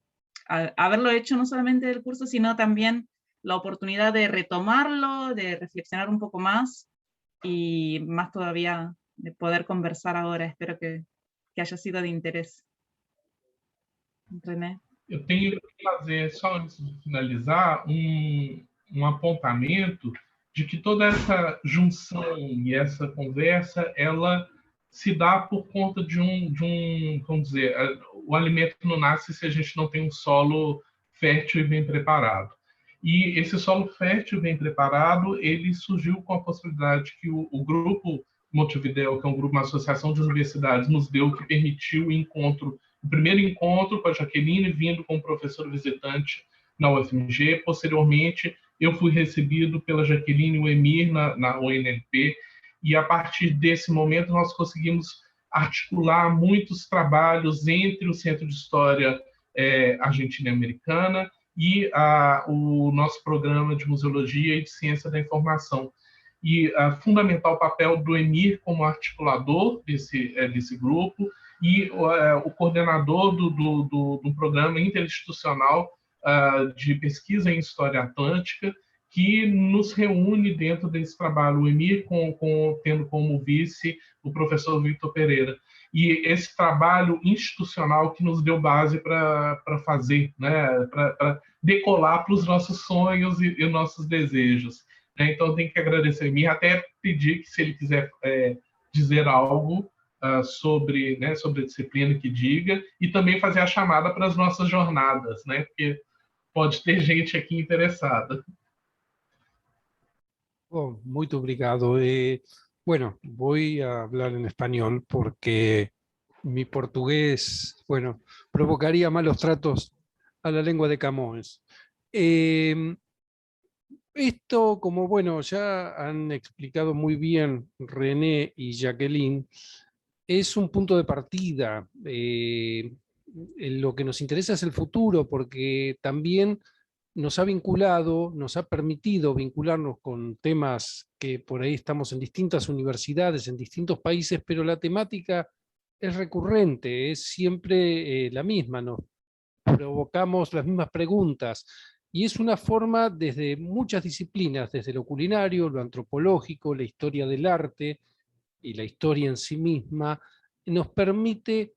no solamente del curso, sino también la oportunidad de retomarlo, de reflexionar un poco más, y más todavía de poder conversar ahora. Espero que haya sido de interés. René. Eu tenho que fazer, só antes de finalizar, um apontamento de que toda essa junção e essa conversa, ela se dá por conta de vamos dizer, o alimento não nasce se a gente não tem um solo fértil e bem preparado. E esse solo fértil e bem preparado, ele surgiu com a possibilidade que o grupo Montevideo, que é um grupo, uma associação de universidades, nos deu, que permitiu o primeiro encontro com a Jaqueline, vindo como professor visitante na UFMG. Posteriormente, eu fui recebido pela Jaqueline e o Emir na UNLP, e a partir desse momento nós conseguimos articular muitos trabalhos entre o Centro de História Argentina e Americana e o nosso programa de Museologia e de Ciência da Informação. E fundamental papel do Emir como articulador desse grupo, e o coordenador do programa interinstitucional de pesquisa em História Atlântica, que nos reúne dentro desse trabalho, o EMIR tendo como vice o professor Victor Pereira. E esse trabalho institucional que nos deu base para fazer, né, para decolar para os nossos sonhos e nossos desejos. Então, tenho que agradecer a mim, até pedir que, se ele quiser dizer algo sobre a disciplina, que diga, e também fazer a chamada para as nossas jornadas, né, porque pode ter gente aqui interessada. Oh, muito obrigado. Bueno, voy a hablar en español porque mi portugués, bueno, provocaría malos tratos a la lengua de Camões. Esto, como bueno, ya han explicado muy bien René y Jacqueline, es un punto de partida. Lo que nos interesa es el futuro, porque también nos ha vinculado, nos ha permitido vincularnos con temas que por ahí estamos en distintas universidades, en distintos países, pero la temática es recurrente, es siempre la misma, nos provocamos las mismas preguntas, y es una forma desde muchas disciplinas, desde lo culinario, lo antropológico, la historia del arte y la historia en sí misma, nos permite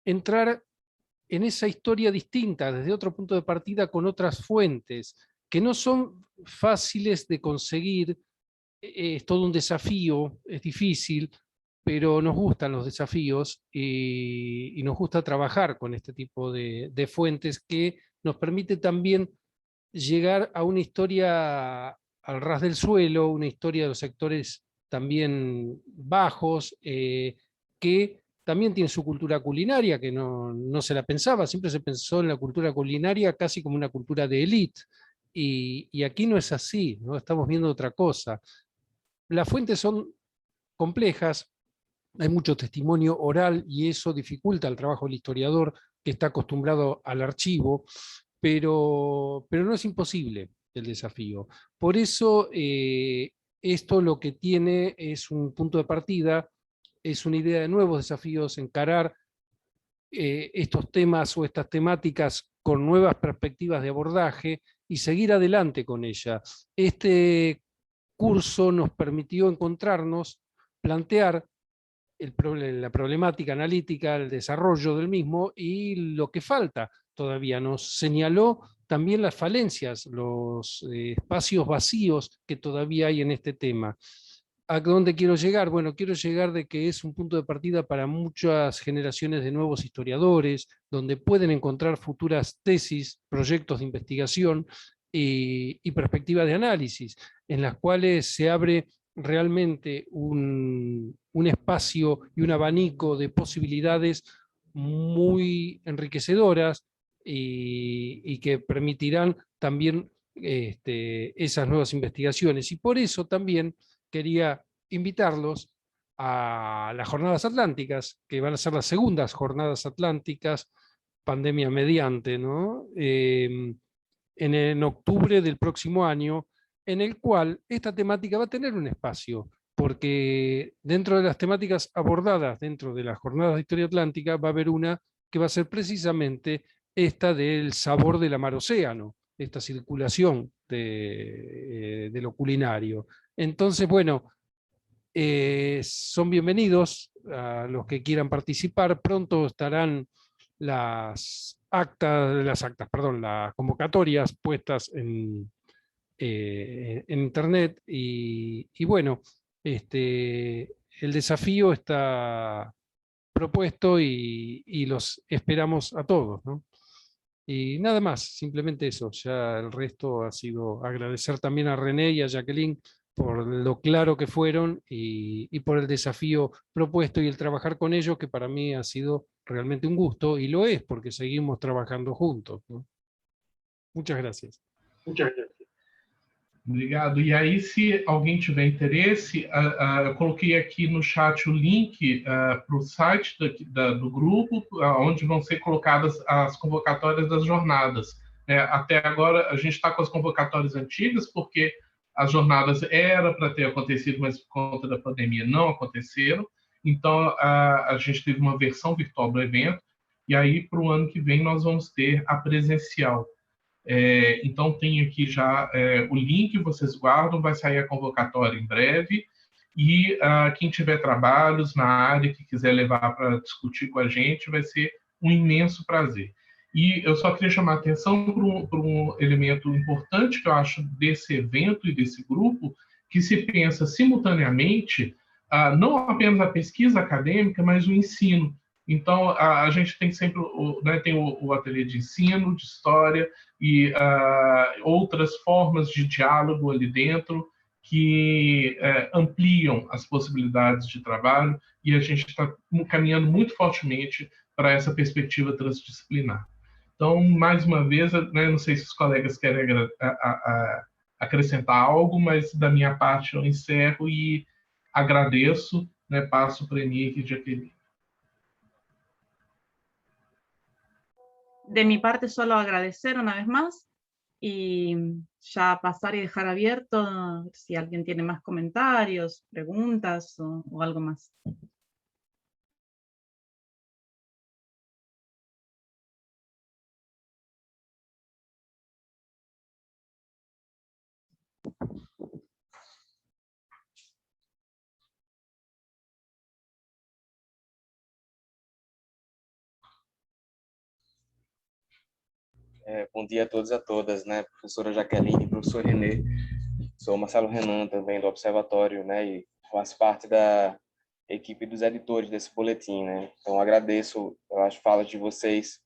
entrar en esa historia distinta, desde otro punto de partida, con otras fuentes, que no son fáciles de conseguir. Es todo un desafío, es difícil, pero nos gustan los desafíos y nos gusta trabajar con este tipo de fuentes que nos permite también llegar a una historia al ras del suelo, una historia de los sectores también bajos, que también tiene su cultura culinaria, que no se la pensaba, siempre se pensó en la cultura culinaria casi como una cultura de élite, y aquí no es así, ¿no? Estamos viendo otra cosa. Las fuentes son complejas, hay mucho testimonio oral y eso dificulta el trabajo del historiador, que está acostumbrado al archivo, pero no es imposible el desafío. Por eso esto lo que tiene es un punto de partida, es una idea de nuevos desafíos, encarar estos temas o estas temáticas con nuevas perspectivas de abordaje y seguir adelante con ella. Este curso nos permitió encontrarnos, plantear la problemática analítica, el desarrollo del mismo y lo que falta todavía. Nos señaló también las falencias, los espacios vacíos que todavía hay en este tema. ¿A dónde quiero llegar? Bueno, quiero llegar de que es un punto de partida para muchas generaciones de nuevos historiadores, donde pueden encontrar futuras tesis, proyectos de investigación y perspectivas de análisis, en las cuales se abre realmente un espacio y un abanico de posibilidades muy enriquecedoras y que permitirán también esas nuevas investigaciones. Y por eso también quería invitarlos a las Jornadas Atlánticas, que van a ser las segundas Jornadas Atlánticas, pandemia mediante, ¿no? En octubre del próximo año, en el cual esta temática va a tener un espacio, porque dentro de las temáticas abordadas dentro de las Jornadas de Historia Atlántica va a haber una que va a ser precisamente esta del sabor del mar océano, esta circulación de lo culinario. Entonces, bueno, son bienvenidos a los que quieran participar. Pronto estarán las convocatorias puestas en internet y bueno, el desafío está propuesto y los esperamos a todos, ¿no? Y nada más, simplemente eso. Ya el resto ha sido agradecer también a René y a Jacqueline por lo claro que fueron y por el desafío propuesto y el trabajar con ellos, que para mí ha sido realmente un gusto, y lo es porque seguimos trabajando juntos, ¿no? Muchas gracias. Muchas gracias. Obrigado. E aí, se alguém tiver interesse, eu coloquei aqui no chat o link para o site do grupo, onde vão ser colocadas as convocatórias das jornadas. Até agora, a gente está com as convocatórias antigas, porque as jornadas era para ter acontecido, mas por conta da pandemia não aconteceram. Então, a gente teve uma versão virtual do evento, e aí, para o ano que vem, nós vamos ter a presencial. Então, tem aqui já o link, vocês guardam, vai sair a convocatória em breve, e quem tiver trabalhos na área que quiser levar para discutir com a gente, vai ser um imenso prazer. E eu só queria chamar a atenção para um elemento importante que eu acho desse evento e desse grupo, que se pensa simultaneamente não apenas a pesquisa acadêmica, mas o ensino. Então, a gente tem sempre tem o ateliê de ensino, de história, e outras formas de diálogo ali dentro que ampliam as possibilidades de trabalho, e a gente está caminhando muito fortemente para essa perspectiva transdisciplinar. Então, mais uma vez, não sei se os colegas querem acrescentar algo, mas da minha parte eu encerro e agradeço, passo para Henrique e Jaqueline. De mi parte, solo agradecer una vez más y ya pasar y dejar abierto si alguien tiene más comentarios, preguntas o algo más. Bom dia a todos e a todas, professora Jaqueline, professor Renê. Sou Marcelo Renan, também do Observatório, e faço parte da equipe dos editores desse boletim, Então, agradeço as falas de vocês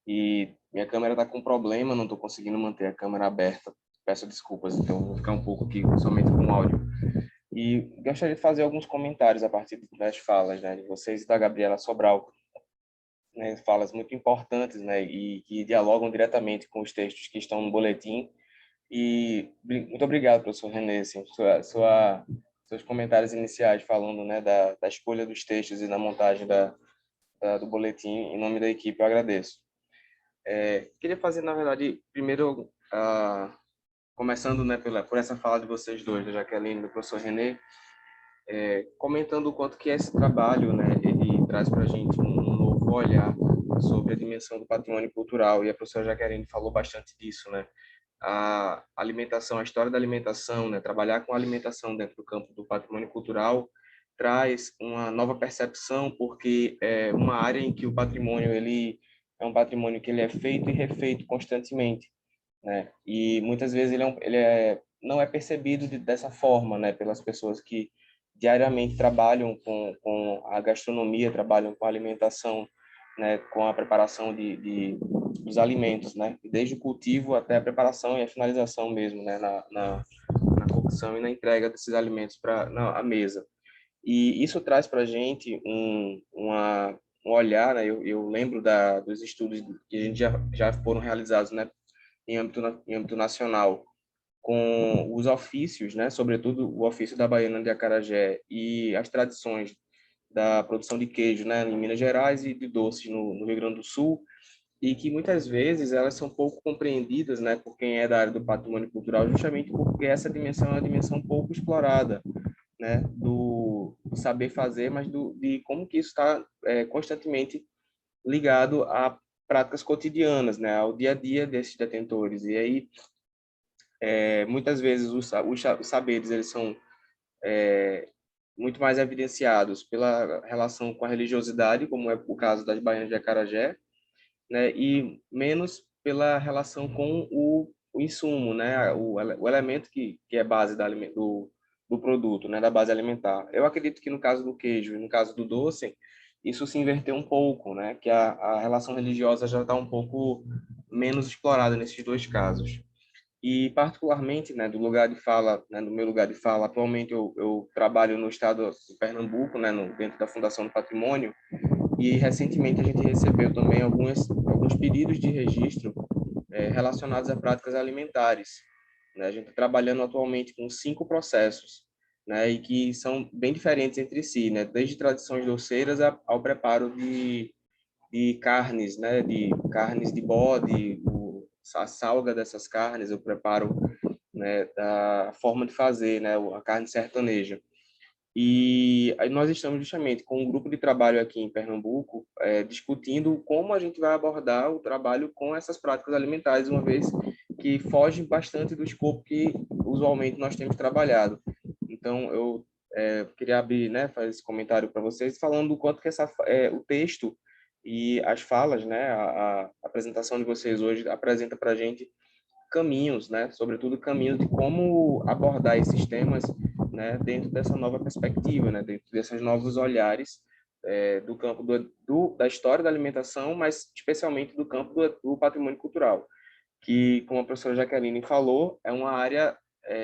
e minha câmera está com problema, não estou conseguindo manter a câmera aberta. Peço desculpas, então vou ficar um pouco aqui somente com áudio. E gostaria de fazer alguns comentários a partir das falas, de vocês e da Gabriela Sobral. Falas muito importantes, e que dialogam diretamente com os textos que estão no boletim. E muito obrigado, professor Renê, assim, seus comentários iniciais falando da escolha dos textos e da montagem do boletim em nome da equipe, eu agradeço. Queria fazer, na verdade, primeiro, começando por essa fala de vocês dois, da Jaqueline e do professor Renê, comentando o quanto que esse trabalho, ele traz para a gente um novo olhar sobre a dimensão do patrimônio cultural, e a professora Jaqueline falou bastante disso, a alimentação, a história da alimentação, trabalhar com a alimentação dentro do campo do patrimônio cultural traz uma nova percepção, porque é uma área em que o patrimônio ele é um patrimônio que ele é feito e refeito constantemente, e muitas vezes ele não é percebido dessa forma, pelas pessoas que diariamente trabalham com a gastronomia, trabalham com a alimentação, com a preparação dos alimentos, desde o cultivo até a preparação e a finalização mesmo, na cocção e na entrega desses alimentos para a mesa. E isso traz para a gente um olhar, eu lembro dos estudos que a gente já foram realizados, em âmbito nacional, com os ofícios, sobretudo o ofício da baiana de acarajé e as tradições da produção de queijo, em Minas Gerais, e de doces no Rio Grande do Sul, e que muitas vezes elas são pouco compreendidas, por quem é da área do patrimônio cultural, justamente porque essa dimensão é uma dimensão pouco explorada, do saber fazer, mas de como que isso está constantemente ligado a práticas cotidianas, ao dia a dia desses detentores. E aí, muitas vezes os saberes eles são muito mais evidenciados pela relação com a religiosidade, como é o caso das baianas de acarajé, e menos pela relação com o insumo, o elemento que é base do produto, da base alimentar. Eu acredito que no caso do queijo e no caso do doce, isso se inverteu um pouco, que a relação religiosa já está um pouco menos explorada nesses dois casos. E, particularmente, do lugar de fala, do meu lugar de fala, atualmente eu trabalho no estado de Pernambuco, dentro da Fundação do Patrimônio, e recentemente a gente recebeu também alguns pedidos de registro relacionados a práticas alimentares. A gente está trabalhando atualmente com 5 processos, e que são bem diferentes entre si, desde tradições doceiras ao preparo de carnes, de carnes de bode, a salga dessas carnes, o preparo da forma de fazer, a carne sertaneja. E aí nós estamos justamente com um grupo de trabalho aqui em Pernambuco, discutindo como a gente vai abordar o trabalho com essas práticas alimentares, uma vez que fogem bastante do escopo que usualmente nós temos trabalhado. Então, eu queria abrir, né, fazer esse comentário para vocês, falando do quanto que o texto e as falas, né, a apresentação de vocês hoje apresenta para a gente caminhos, né, sobretudo caminhos de como abordar esses temas, né, dentro dessa nova perspectiva, né, dentro desses novos olhares do campo da história da alimentação, mas especialmente do campo do patrimônio cultural, que, como a professora Jaqueline falou, é uma área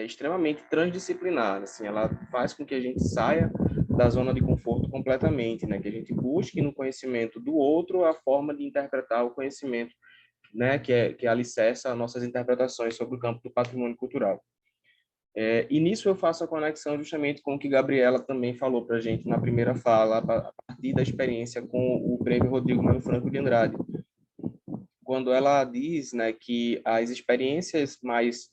extremamente transdisciplinar, assim, ela faz com que a gente saia da zona de conforto completamente, né, que a gente busque no conhecimento do outro a forma de interpretar o conhecimento, né, que alicerça nossas interpretações sobre o campo do patrimônio cultural. E nisso eu faço a conexão justamente com o que Gabriela também falou para a gente na primeira fala, a partir da experiência com o Prêmio Rodrigo Melo Franco de Andrade, quando ela diz, né, que as experiências mais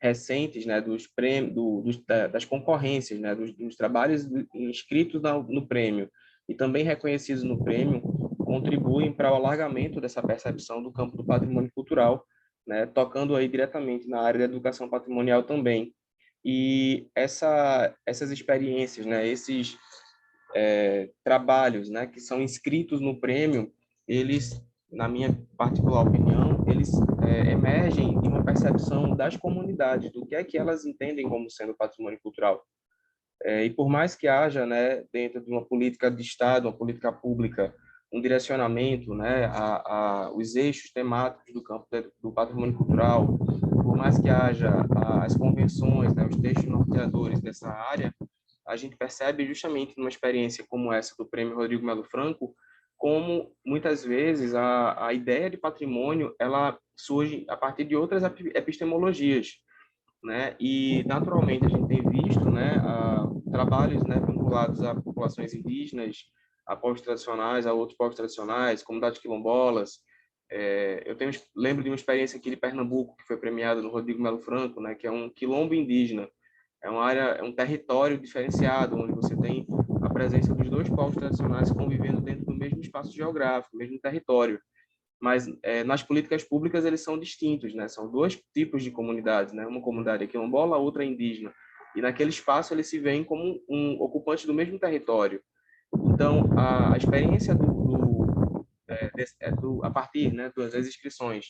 recentes, né, dos prêmios, das concorrências, né, dos trabalhos inscritos no prêmio e também reconhecidos no prêmio, contribuem para o alargamento dessa percepção do campo do patrimônio cultural, né, tocando aí diretamente na área da educação patrimonial também. E essas experiências, né, esses trabalhos, né, que são inscritos no prêmio, eles, na minha particular opinião, eles emergem de uma percepção das comunidades, do que é que elas entendem como sendo patrimônio cultural. E por mais que haja, né, dentro de uma política de Estado, uma política pública, um direcionamento, né, os eixos temáticos do campo do patrimônio cultural, por mais que haja as convenções, né, os textos norteadores dessa área, a gente percebe justamente numa experiência como essa do Prêmio Rodrigo Melo Franco, como muitas vezes a ideia de patrimônio ela surge a partir de outras epistemologias, né? E naturalmente a gente tem visto, né, trabalhos, né, vinculados a populações indígenas, a povos tradicionais, a outros povos tradicionais, comunidades quilombolas. Lembro de uma experiência aqui de Pernambuco que foi premiada no Rodrigo Melo Franco, né, que é um quilombo indígena. É uma área, é um território diferenciado, onde você tem a presença dos dois povos tradicionais convivendo dentro do mesmo espaço geográfico, mesmo território. Mas nas políticas públicas eles são distintos, né? São dois tipos de comunidades, né? Uma comunidade é quilombola, a outra é indígena. E naquele espaço eles se veem como um ocupante do mesmo território. Então, a experiência a partir, né, das inscrições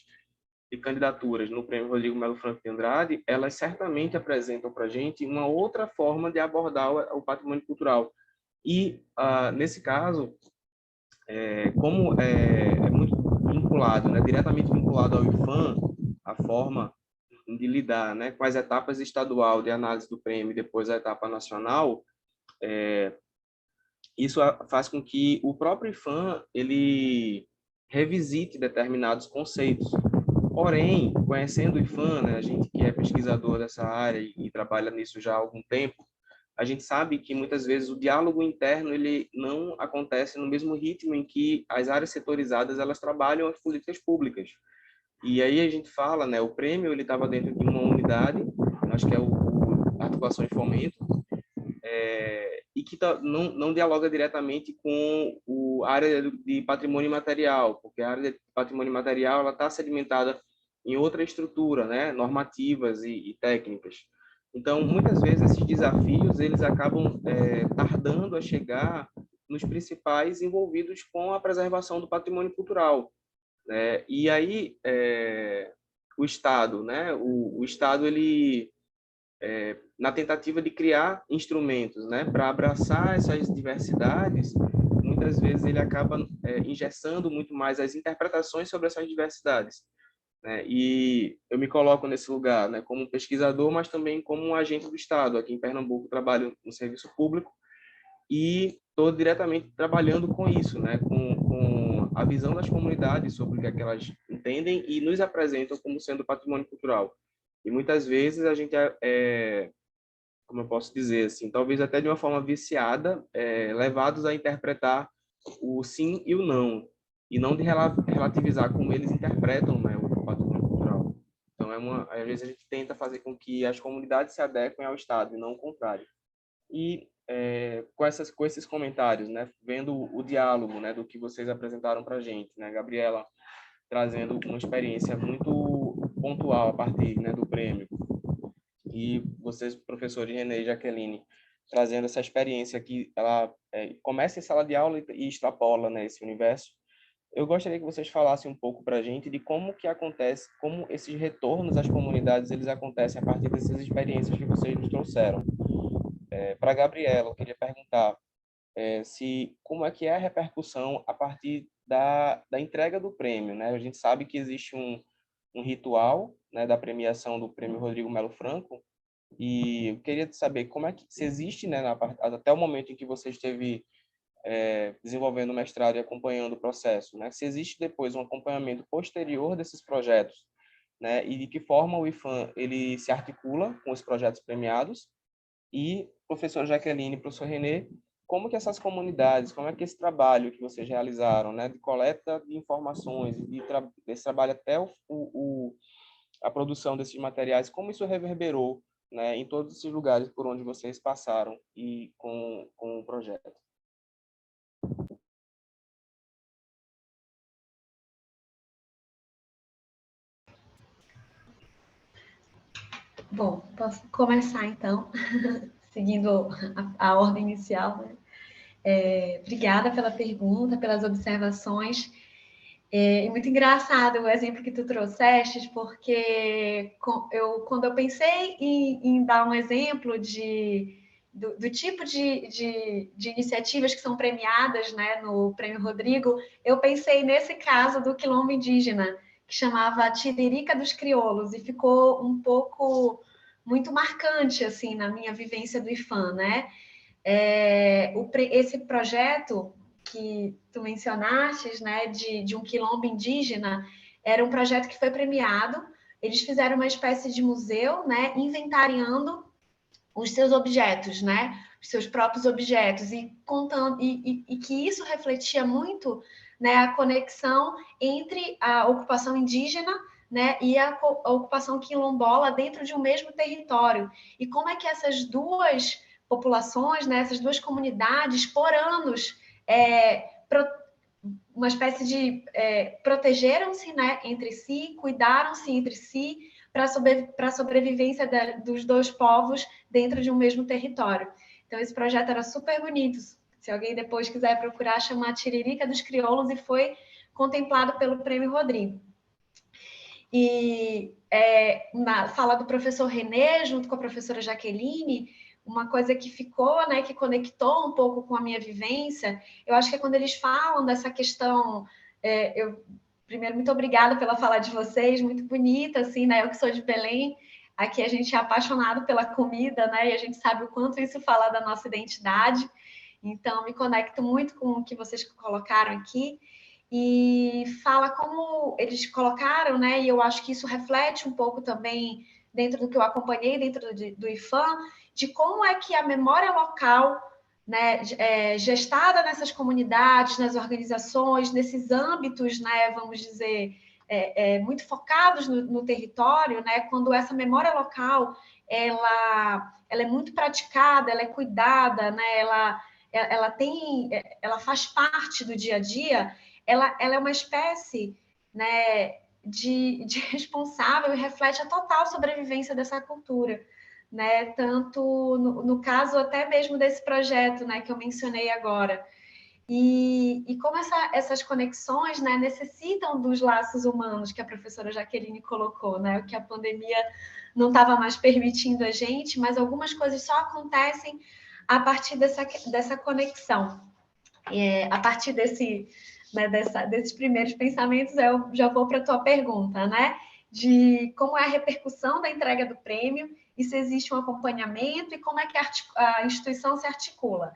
de candidaturas no Prêmio Rodrigo Melo Franco de Andrade, elas certamente apresentam para a gente uma outra forma de abordar o patrimônio cultural. E, nesse caso, como é muito vinculado, né, diretamente vinculado ao IFAM, a forma de lidar, né, com as etapas estadual de análise do prêmio e depois a etapa nacional, isso faz com que o próprio IFAM ele revisite determinados conceitos. Porém, conhecendo o IFAM, né, a gente que é pesquisador dessa área e trabalha nisso já há algum tempo, a gente sabe que muitas vezes o diálogo interno ele não acontece no mesmo ritmo em que as áreas setorizadas elas trabalham as políticas públicas. E aí a gente fala, né, o prêmio ele estava dentro de uma unidade, acho que é o Articulação e Fomento, e que não dialoga diretamente com a área de patrimônio material, porque a área de patrimônio material ela está sedimentada em outra estrutura, né, normativas e técnicas. Então, muitas vezes esses desafios eles acabam tardando a chegar nos principais envolvidos com a preservação do patrimônio cultural, né? E aí o Estado, né, o Estado ele na tentativa de criar instrumentos, né, para abraçar essas diversidades, muitas vezes ele acaba engessando muito mais as interpretações sobre essas diversidades, né? E eu me coloco nesse lugar, né, como um pesquisador, mas também como um agente do Estado. Aqui em Pernambuco trabalho no serviço público e estou diretamente trabalhando com isso, né, com a visão das comunidades sobre o que é que elas entendem e nos apresentam como sendo patrimônio cultural. E muitas vezes a gente como eu posso dizer assim, talvez até de uma forma viciada, levados a interpretar o sim e o não, e não de relativizar como eles interpretam, né, o patrimônio cultural. Então às vezes a gente tenta fazer com que as comunidades se adequem ao Estado e não o contrário. E com esses comentários, né? Vendo o diálogo, né, do que vocês apresentaram para a gente, né? Gabriela trazendo uma experiência muito pontual a partir, né, do prêmio, e vocês, professores René e Jaqueline, trazendo essa experiência que ela começa em sala de aula e extrapola, né, esse universo. Eu gostaria que vocês falassem um pouco para a gente de como que acontece, como esses retornos às comunidades eles acontecem a partir dessas experiências que vocês nos trouxeram. Para a Gabriela, eu queria perguntar como é que é a repercussão a partir da entrega do prêmio, né? A gente sabe que existe um ritual, né, da premiação do Prêmio Rodrigo Melo Franco, e eu queria saber como é que se existe, né, até o momento em que você esteve desenvolvendo o mestrado e acompanhando o processo, né? Se existe depois um acompanhamento posterior desses projetos, né? E de que forma o IFAM ele se articula com os projetos premiados. E, professor Jaqueline e professor René, como que essas comunidades, como é que esse trabalho que vocês realizaram, né, de coleta de informações, desse trabalho até a produção desses materiais, como isso reverberou, né, em todos esses lugares por onde vocês passaram e com o projeto? Bom, posso começar então, seguindo a ordem inicial, né? Obrigada pela pergunta, pelas observações. É muito engraçado o exemplo que tu trouxeste, porque quando eu pensei em dar um exemplo do tipo de iniciativas que são premiadas, né, no Prêmio Rodrigo, eu pensei nesse caso do quilombo indígena, que chamava Tiririca dos Crioulos, e ficou um pouco muito marcante assim na minha vivência do IFAM, né? Esse projeto que tu mencionaste, né, de um quilombo indígena, era um projeto que foi premiado. Eles fizeram uma espécie de museu, né, inventariando os seus objetos, né, os seus próprios objetos, e contando, e que isso refletia muito, né, a conexão entre a ocupação indígena, né, e a ocupação quilombola dentro de um mesmo território, e como é que essas duas populações, né, essas duas comunidades, por anos, uma espécie de protegeram-se, né, entre si, cuidaram-se entre si para a sobrevivência dos dois povos dentro de um mesmo território. Então, esse projeto era super bonito. Se alguém depois quiser procurar, chama Tiririca dos Crioulos, e foi contemplado pelo Prêmio Rodrigo. E na fala do professor René, junto com a professora Jaqueline, uma coisa que ficou, né, que conectou um pouco com a minha vivência, eu acho que é quando eles falam dessa questão, primeiro, muito obrigada pela fala de vocês, muito bonita, assim, né, eu que sou de Belém, aqui a gente é apaixonado pela comida, né, e a gente sabe o quanto isso fala da nossa identidade, então me conecto muito com o que vocês colocaram aqui, e fala como eles colocaram, né, e eu acho que isso reflete um pouco também dentro do que eu acompanhei dentro do IFAM, de como é que a memória local, né, gestada nessas comunidades, nas organizações, nesses âmbitos, né, vamos dizer, muito focados no território, né, quando essa memória local ela é muito praticada, ela é cuidada, né, ela faz parte do dia a dia, ela é uma espécie, né, de responsável e reflete a total sobrevivência dessa cultura, né? Tanto no caso até mesmo desse projeto, né, que eu mencionei agora. E como essas conexões, né, necessitam dos laços humanos que a professora Jaqueline colocou, né? O que a pandemia não estava mais permitindo a gente, mas algumas coisas só acontecem a partir dessa conexão. A partir desses primeiros pensamentos, eu já vou para a tua pergunta, né? De como é a repercussão da entrega do prêmio e se existe um acompanhamento e como é que a instituição se articula.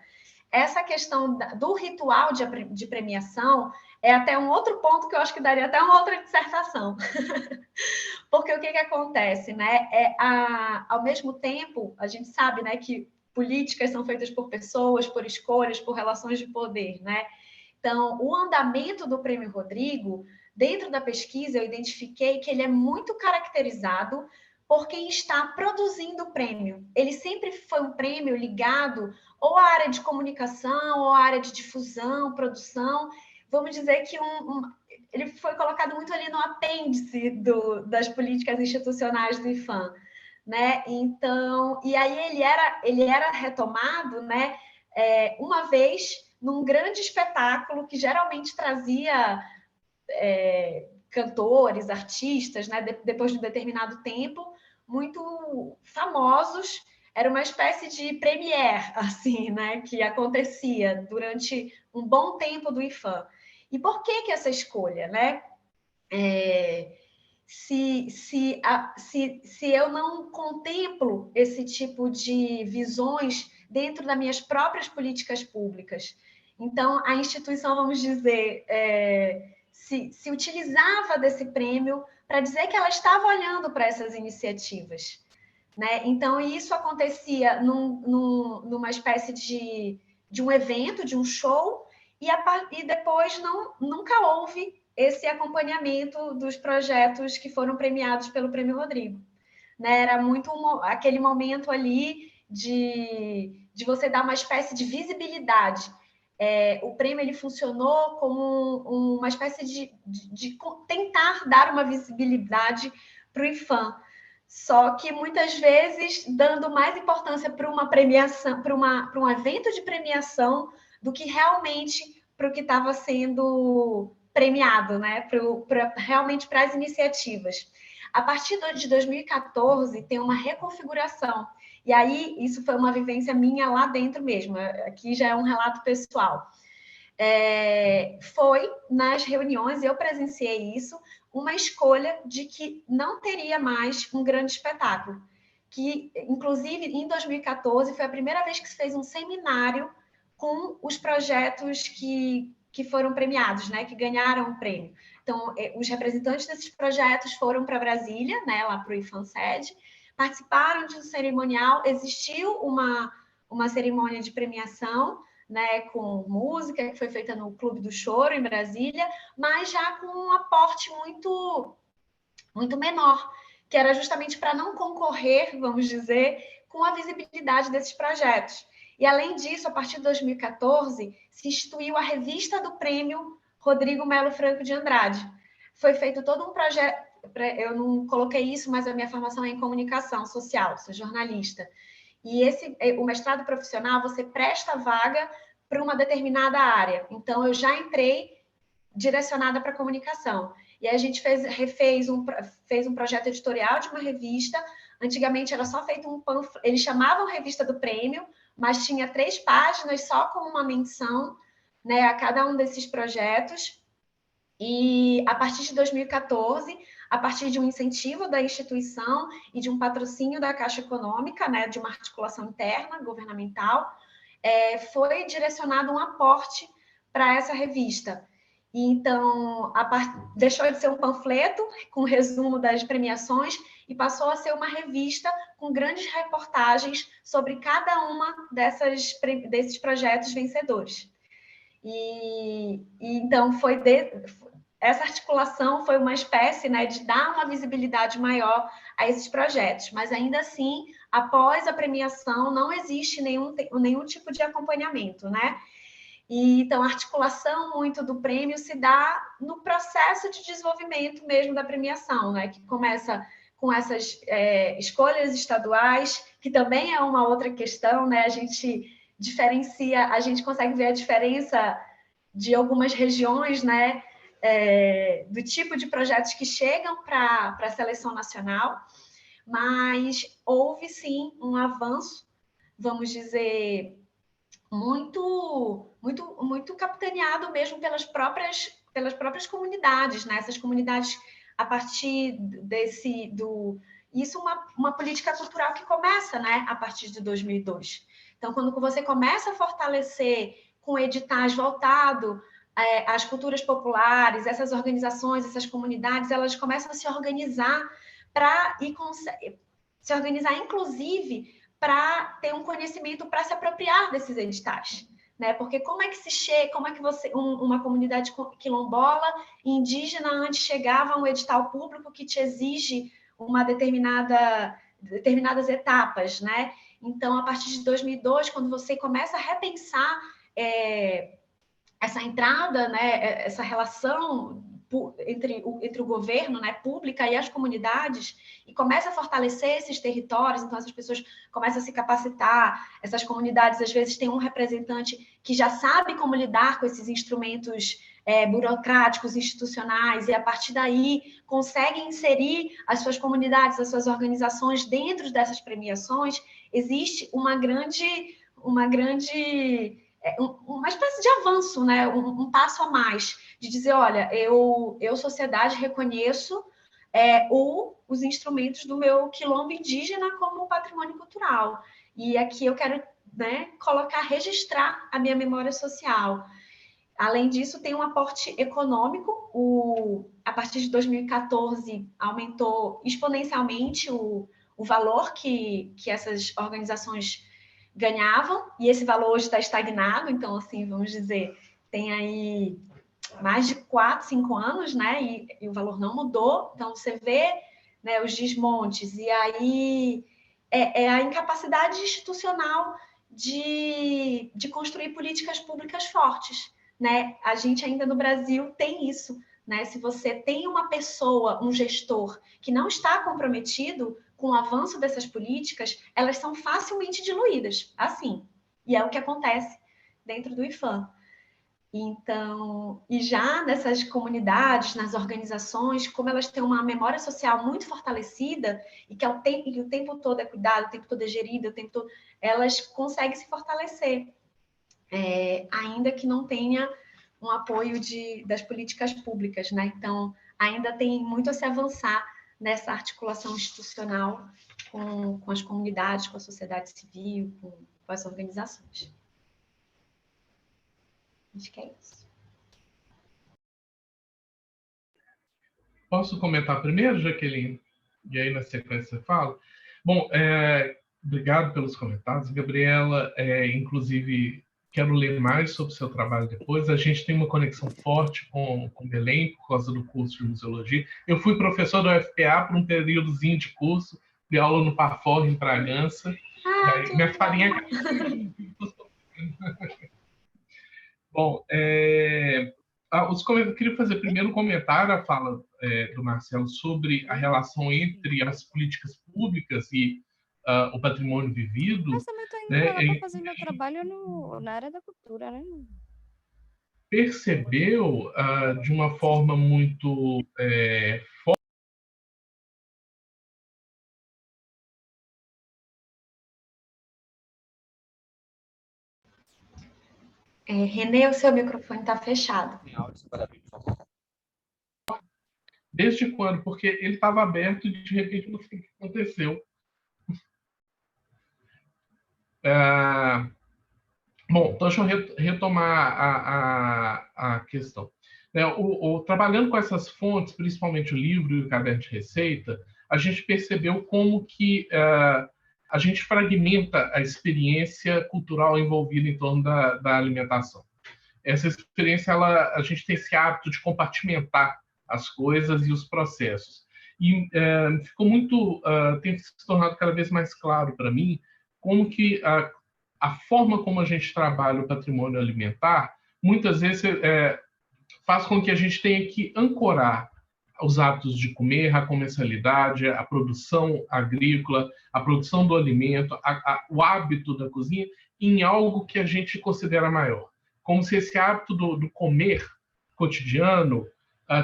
Essa questão do ritual de premiação é até um outro ponto que eu acho que daria até uma outra dissertação. Porque o que acontece, né? Ao mesmo tempo, a gente sabe, né, que políticas são feitas por pessoas, por escolhas, por relações de poder, né? Então, o andamento do Prêmio Rodrigo, dentro da pesquisa, eu identifiquei que ele é muito caracterizado por quem está produzindo o prêmio. Ele sempre foi um prêmio ligado ou à área de comunicação, ou à área de difusão, produção. Vamos dizer que ele foi colocado muito ali no apêndice das políticas institucionais do IPHAN, né? Então, e aí ele era retomado, né? Uma vez num grande espetáculo que geralmente trazia cantores, artistas, né? Depois de um determinado tempo, muito famosos. Era uma espécie de premiere, assim, né? Que acontecia durante um bom tempo do IPHAN. E por que essa escolha, né? Se eu não contemplo esse tipo de visões dentro das minhas próprias políticas públicas, então a instituição, vamos dizer, se utilizava desse prêmio para dizer que ela estava olhando para essas iniciativas, né? Então isso acontecia numa espécie de um evento, de um show, e depois nunca houve esse acompanhamento dos projetos que foram premiados pelo Prêmio Rodrigo, né? Era muito aquele momento ali de você dar uma espécie de visibilidade. O prêmio ele funcionou como uma espécie de tentar dar uma visibilidade para o IPHAN, só que muitas vezes dando mais importância para uma premiação, para um evento de premiação, do que realmente para o que estava sendo premiado, né? Realmente para as iniciativas. A partir de 2014, tem uma reconfiguração. E aí, isso foi uma vivência minha lá dentro mesmo. Aqui já é um relato pessoal. Foi nas reuniões, eu presenciei isso, uma escolha de que não teria mais um grande espetáculo. Que, inclusive, em 2014, foi a primeira vez que se fez um seminário com os projetos que foram premiados, né, que ganharam o prêmio. Então, os representantes desses projetos foram para Brasília, né, lá para o IPHAN-Sede, participaram de um cerimonial, existiu uma cerimônia de premiação, né, com música, que foi feita no Clube do Choro, em Brasília, mas já com um aporte muito, muito menor, que era justamente para não concorrer, vamos dizer, com a visibilidade desses projetos. E, além disso, a partir de 2014, se instituiu a revista do Prêmio Rodrigo Melo Franco de Andrade. Foi feito todo um projeto, eu não coloquei isso, mas a minha formação é em comunicação social, sou jornalista. E o mestrado profissional, você presta vaga para uma determinada área. Então, eu já entrei direcionada para comunicação. E aí a gente fez um projeto editorial de uma revista. Antigamente era só feito um panfleto, eles chamavam revista do prêmio, mas tinha 3 páginas só com uma menção, né, a cada um desses projetos. E a partir de 2014, a partir de um incentivo da instituição e de um patrocínio da Caixa Econômica, né, de uma articulação interna governamental, foi direcionado um aporte para essa revista. E então, deixou de ser um panfleto com resumo das premiações e passou a ser uma revista com grandes reportagens sobre cada uma desses projetos vencedores. E então, essa articulação foi uma espécie, né, de dar uma visibilidade maior a esses projetos, mas ainda assim, após a premiação, não existe nenhum tipo de acompanhamento, né? E, então, a articulação muito do prêmio se dá no processo de desenvolvimento mesmo da premiação, né? Que começa com essas escolhas estaduais, que também é uma outra questão, né? A gente diferencia, a gente consegue ver a diferença de algumas regiões, né? Do tipo de projetos que chegam para a seleção nacional, mas houve, sim, um avanço, vamos dizer, muito capitaneado mesmo pelas próprias comunidades, né? Essas comunidades, a partir isso é uma política cultural que começa, né, a partir de 2002. Então, quando você começa a fortalecer com editais voltados às culturas populares, essas organizações, essas comunidades, elas começam a se organizar se organizar, inclusive, para ter um conhecimento para se apropriar desses editais, né? Porque como é que uma comunidade quilombola indígena antes chegava a um edital público que te exige determinadas etapas, né? Então, a partir de 2002, quando você começa a repensar essa entrada, né, essa relação entre o governo, né, pública e as comunidades, e começa a fortalecer esses territórios, então essas pessoas começam a se capacitar, essas comunidades às vezes têm um representante que já sabe como lidar com esses instrumentos burocráticos, institucionais, e a partir daí conseguem inserir as suas comunidades, as suas organizações dentro dessas premiações. Existe uma espécie de avanço, né? Um passo a mais, de dizer, olha, eu sociedade, reconheço os instrumentos do meu quilombo indígena como patrimônio cultural. E aqui eu quero, né, registrar a minha memória social. Além disso, tem um aporte econômico. A partir de 2014, aumentou exponencialmente o valor que essas organizações ganhavam, e esse valor hoje está estagnado. Então, assim, vamos dizer, tem aí mais de 4, 5 anos, né? E o valor não mudou. Então, você vê, né, os desmontes, e aí a incapacidade institucional de construir políticas públicas fortes, né? A gente ainda no Brasil tem isso, né? Se você tem uma pessoa, um gestor, que não está comprometido com o avanço dessas políticas, elas são facilmente diluídas, assim. E é o que acontece dentro do IPHAN. Então, e já nessas comunidades, nas organizações, como elas têm uma memória social muito fortalecida, e que o tempo todo é cuidado, o tempo todo é gerido, o tempo todo, elas conseguem se fortalecer, ainda que não tenha um apoio das políticas públicas, né? Então, ainda tem muito a se avançar nessa articulação institucional com as comunidades, com a sociedade civil, com as organizações. Acho que é isso. Posso comentar primeiro, Jaqueline? E aí, na sequência, você fala? Bom, obrigado pelos comentários, Gabriela. Inclusive, quero ler mais sobre o seu trabalho depois. A gente tem uma conexão forte com Belém, por causa do curso de museologia. Eu fui professor da UFPA por um períodozinho de curso, de aula no Parfor, em Bragança. Minha farinha... Bom, eu queria fazer primeiro um comentário à fala do Marcelo sobre a relação entre as políticas públicas e o patrimônio vivido. Mas também estou indo para lá para fazer meu trabalho na área da cultura, né? Percebeu de uma forma muito forte. Renê, o seu microfone está fechado. Desde quando? Porque ele estava aberto e de repente não sei o que aconteceu. Bom, então deixa eu retomar a questão. Trabalhando com essas fontes, principalmente o livro e o caderno de receita, a gente percebeu como que a gente fragmenta a experiência cultural envolvida em torno da alimentação. Essa experiência, a gente tem esse hábito de compartimentar as coisas e os processos. E ficou tem se tornado cada vez mais claro para mim como que a forma como a gente trabalha o patrimônio alimentar, muitas vezes faz com que a gente tenha que ancorar os hábitos de comer, a comercialidade, a produção agrícola, a produção do alimento, o hábito da cozinha, em algo que a gente considera maior. Como se esse hábito do comer cotidiano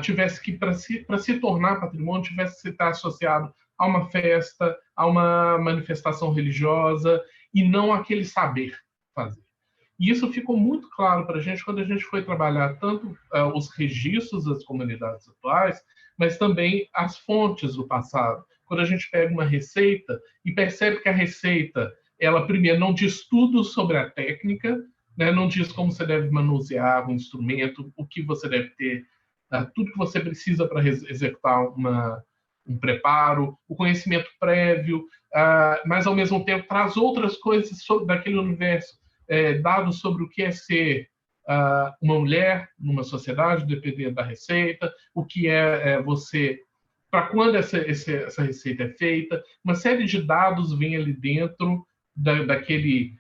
tivesse que, para se tornar patrimônio, tivesse que estar associado a uma festa, a uma manifestação religiosa, e não aquele saber fazer. E isso ficou muito claro para a gente quando a gente foi trabalhar tanto os registros das comunidades atuais, mas também as fontes do passado. Quando a gente pega uma receita e percebe que a receita, ela primeiro não diz tudo sobre a técnica, né? Não diz como você deve manusear um instrumento, o que você deve ter, tudo que você precisa para executar um preparo, o conhecimento prévio, mas ao mesmo tempo traz outras coisas daquele universo, dados sobre o que é ser uma mulher numa sociedade, dependendo da receita, o que é você para quando essa receita é feita, uma série de dados vem ali dentro daquele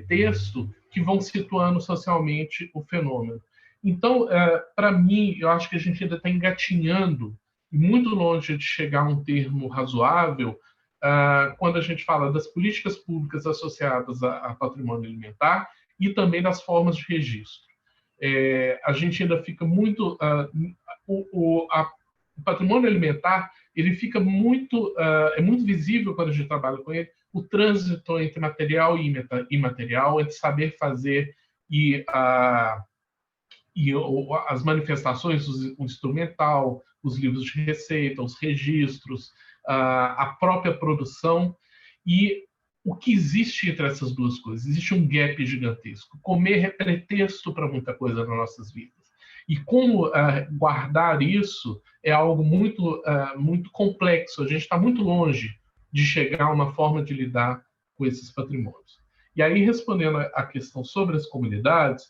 texto que vão situando socialmente o fenômeno. Então, para mim, eu acho que a gente ainda está engatinhando, muito longe de chegar a um termo razoável, quando a gente fala das políticas públicas associadas a patrimônio alimentar e também das formas de registro. A gente ainda fica muito... o patrimônio alimentar, ele fica muito... é muito visível quando a gente trabalha com ele, o trânsito entre material e imaterial, entre saber fazer e as manifestações, o instrumental, os livros de receita, os registros, a própria produção, e o que existe entre essas duas coisas? Existe um gap gigantesco. Comer é pretexto para muita coisa nas nossas vidas. E como guardar isso é algo muito, muito complexo. A gente está muito longe de chegar a uma forma de lidar com esses patrimônios. E aí, respondendo à questão sobre as comunidades,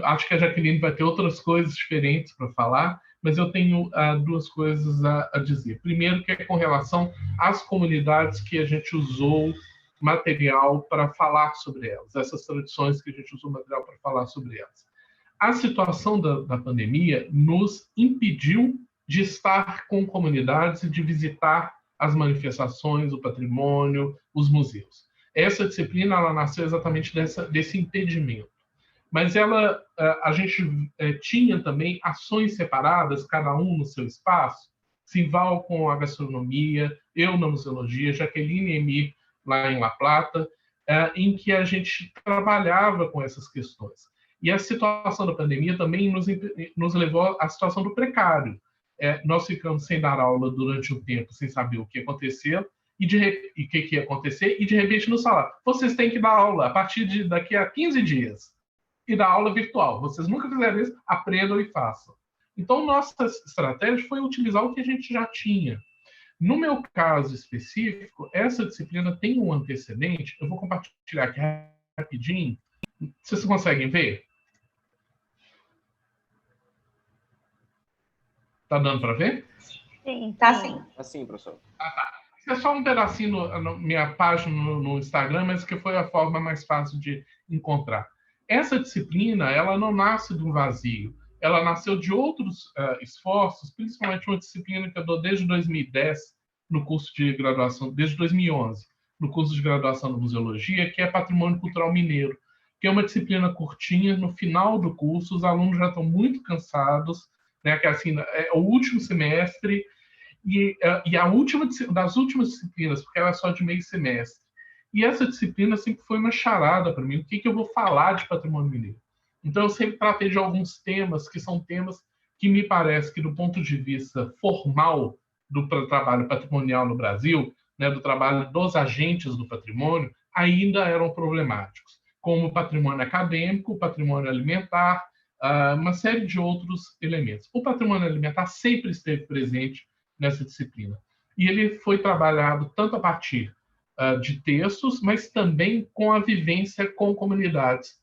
acho que a Jaqueline vai ter outras coisas diferentes para falar, mas eu tenho duas coisas a dizer. Primeiro, que é com relação às comunidades que a gente usou material para falar sobre elas, essas tradições que a gente usou material para falar sobre elas. A situação da pandemia nos impediu de estar com comunidades e de visitar as manifestações, o patrimônio, os museus. Essa disciplina ela nasceu exatamente desse impedimento. Mas a gente tinha também ações separadas, cada um no seu espaço. Simval com a gastronomia, eu na museologia, Jaqueline e Emir lá em La Plata, em que a gente trabalhava com essas questões. E a situação da pandemia também nos levou à situação do precário. Nós ficamos sem dar aula durante um tempo, sem saber o que aconteceu, e o que ia acontecer, e de repente nos falaram, vocês têm que dar aula a partir de daqui a 15 dias, e dar aula virtual. Vocês nunca fizeram isso, aprendam e façam. Então, nossa estratégia foi utilizar o que a gente já tinha. No meu caso específico, essa disciplina tem um antecedente, eu vou compartilhar aqui rapidinho. Vocês conseguem ver? Tá dando para ver? Sim, Tá sim. Assim, professor. Tá. Isso é só um pedacinho na minha página no Instagram, mas que foi a forma mais fácil de encontrar. Essa disciplina, ela não nasce do vazio. Ela nasceu de outros esforços, principalmente uma disciplina que eu dou desde 2010 no curso de graduação, desde 2011, no curso de graduação de museologia, que é Patrimônio Cultural Mineiro, que é uma disciplina curtinha. No final do curso, os alunos já estão muito cansados, né, que assim, é o último semestre, e a última das últimas disciplinas, porque ela é só de meio semestre. E essa disciplina sempre foi uma charada para mim. O que eu vou falar de patrimônio mineiro? Então, eu sempre tratei de alguns temas que são temas que me parece que, do ponto de vista formal do trabalho patrimonial no Brasil, né, do trabalho dos agentes do patrimônio, ainda eram problemáticos, como o patrimônio acadêmico, o patrimônio alimentar, uma série de outros elementos. O patrimônio alimentar sempre esteve presente nessa disciplina. E ele foi trabalhado tanto a partir de textos, mas também com a vivência com comunidades.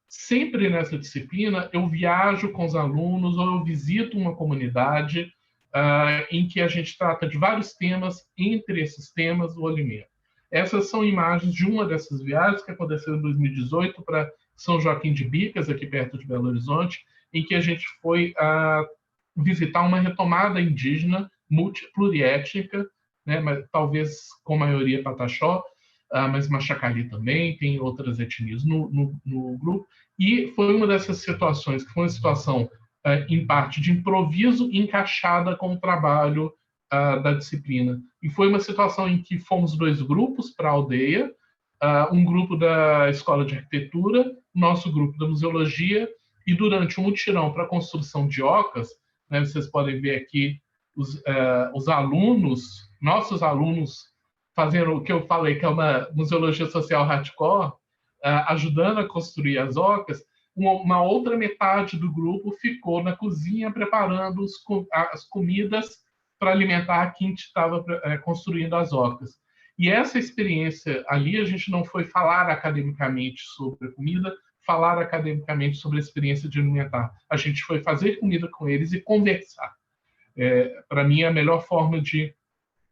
Sempre nessa disciplina, eu viajo com os alunos ou eu visito uma comunidade em que a gente trata de vários temas, entre esses temas, o alimento. Essas são imagens de uma dessas viagens que aconteceu em 2018 para São Joaquim de Bicas, aqui perto de Belo Horizonte, em que a gente foi visitar uma retomada indígena pluriétnica, né, mas talvez com maioria pataxó, mas Machacali também, tem outras etnias no grupo, e foi uma dessas situações, que foi uma situação, em parte, de improviso encaixada com o trabalho da disciplina. E foi uma situação em que fomos 2 grupos para a aldeia, um grupo da Escola de Arquitetura, nosso grupo da Museologia, e durante um mutirão para a construção de ocas, né, vocês podem ver aqui os alunos, nossos alunos, fazendo o que eu falei, que é uma museologia social hardcore, ajudando a construir as ocas. Uma outra metade do grupo ficou na cozinha preparando as comidas para alimentar quem estava construindo as ocas. E essa experiência ali, a gente não foi falar academicamente sobre a comida, falar academicamente sobre a experiência de alimentar. A gente foi fazer comida com eles e conversar. Para mim, a melhor forma de,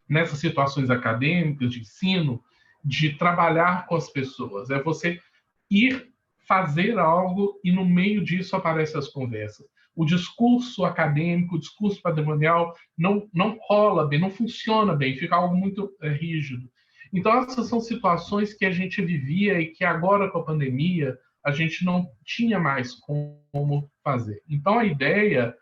nessas situações acadêmicas, de ensino, de trabalhar com as pessoas, é você ir fazer algo e no meio disso aparecem as conversas. O discurso acadêmico, o discurso patrimonial não rola bem, não funciona bem, fica algo muito rígido. Então, essas são situações que a gente vivia e que agora, com a pandemia, a gente não tinha mais como fazer. Então, a ideia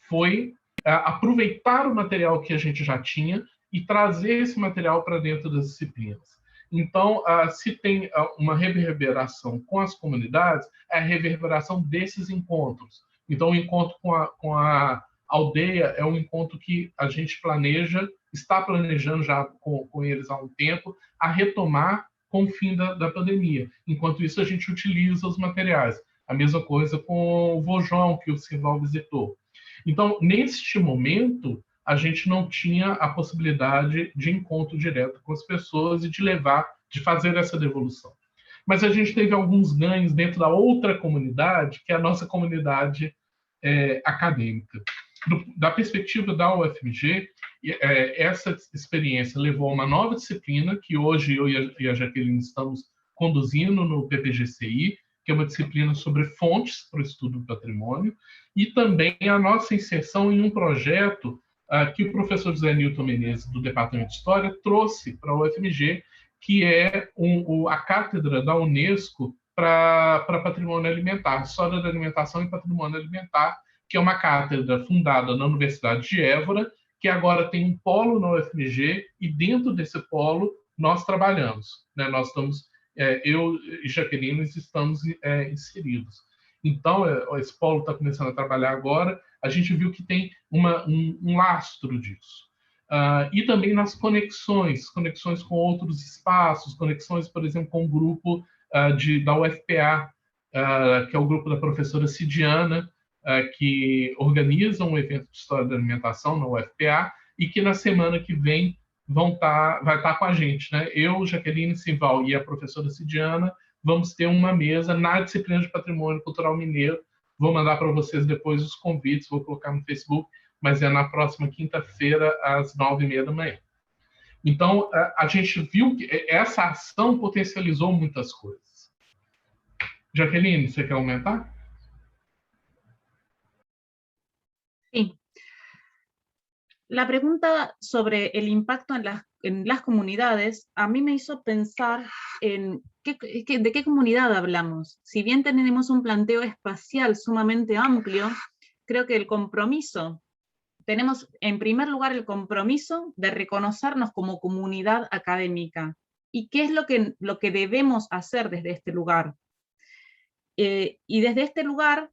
foi aproveitar o material que a gente já tinha e trazer esse material para dentro das disciplinas. Então, se tem uma reverberação com as comunidades, é a reverberação desses encontros. Então, o encontro com a aldeia é um encontro que a gente está planejando já com eles há um tempo, a retomar com o fim da pandemia. Enquanto isso, a gente utiliza os materiais. A mesma coisa com o Vojão, que o Simval visitou. Então, neste momento, a gente não tinha a possibilidade de encontro direto com as pessoas e de fazer essa devolução. Mas a gente teve alguns ganhos dentro da outra comunidade, que é a nossa comunidade acadêmica. Da perspectiva da UFMG, essa experiência levou a uma nova disciplina, que hoje eu e a Jaqueline estamos conduzindo no PPGCI, que é uma disciplina sobre fontes para o estudo do patrimônio, e também a nossa inserção em um projeto que o professor José Nilton Menezes, do Departamento de História, trouxe para a UFMG, que é a cátedra da Unesco para patrimônio alimentar, História da Alimentação e Patrimônio Alimentar, que é uma cátedra fundada na Universidade de Évora, que agora tem um polo na UFMG, e dentro desse polo nós trabalhamos. Né? Nós estamos, eu e Jaqueline estamos inseridos. Então, esse polo está começando a trabalhar agora, a gente viu que tem um lastro disso. E também nas conexões com outros espaços, conexões, por exemplo, com o grupo da UFPA, que é o grupo da professora Cidiana, que organiza um evento de História da Alimentação na UFPA, e que na semana que vem vai estar com a gente. Né? Eu, Jaqueline Simval e a professora Cidiana vamos ter uma mesa na disciplina de Patrimônio Cultural Mineiro. Vou mandar para vocês depois os convites, vou colocar no Facebook, mas é na próxima quinta-feira, às 9h30 da manhã. Então, a gente viu que essa ação potencializou muitas coisas. Jaqueline, você quer aumentar? Sí. La pregunta sobre el impacto en las comunidades a mí me hizo pensar en de qué comunidad hablamos. Si bien tenemos un planteo espacial sumamente amplio, creo que el compromiso, tenemos en primer lugar el compromiso de reconocernos como comunidad académica. ¿Y qué es lo que debemos hacer desde este lugar? Y desde este lugar,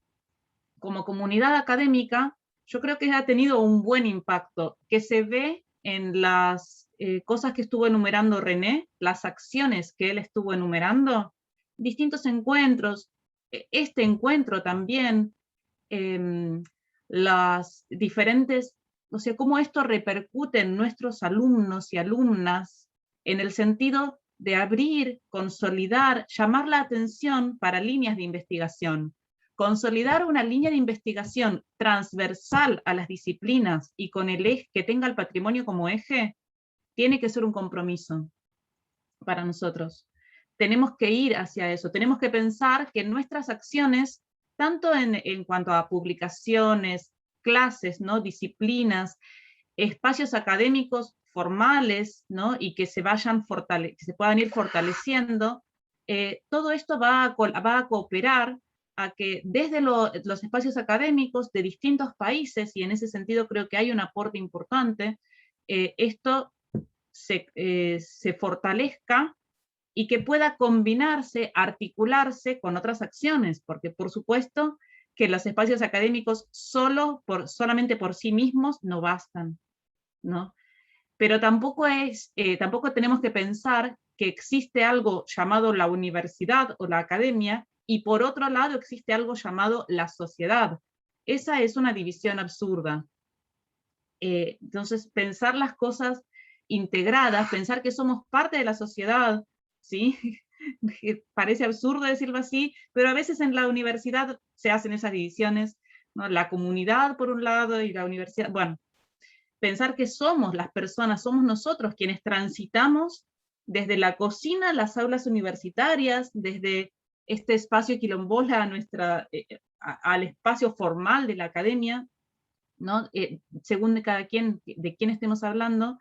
como comunidad académica, yo creo que ha tenido un buen impacto, que se ve en las cosas que estuvo enumerando René, las acciones que él estuvo enumerando, distintos encuentros, este encuentro también, las diferentes, o sea, cómo esto repercute en nuestros alumnos y alumnas, en el sentido de abrir, consolidar, llamar la atención para líneas de investigación. Consolidar una línea de investigación transversal a las disciplinas y con el eje que tenga el patrimonio como eje, tiene que ser un compromiso para nosotros. Tenemos que ir hacia eso, tenemos que pensar que nuestras acciones, tanto en cuanto a publicaciones, clases, ¿no? Disciplinas, espacios académicos formales, ¿no? Y que se puedan ir fortaleciendo, todo esto va a cooperar a que desde los espacios académicos de distintos países, y en ese sentido creo que hay un aporte importante, esto se fortalezca y que pueda combinarse, articularse con otras acciones, porque por supuesto que los espacios académicos solamente por sí mismos no bastan, ¿no? Pero tampoco tenemos que pensar que existe algo llamado la universidad o la academia, y por otro lado existe algo llamado la sociedad. Esa es una división absurda. Entonces, pensar las cosas integradas, pensar que somos parte de la sociedad, ¿sí? Parece absurdo decirlo así, pero a veces en la universidad se hacen esas divisiones, ¿no? La comunidad por un lado y la universidad. Bueno, pensar que somos las personas, somos nosotros quienes transitamos desde la cocina a las aulas universitarias, desde este espacio quilombola al espacio formal de la academia, ¿no? Según de cada quien, de quién estemos hablando,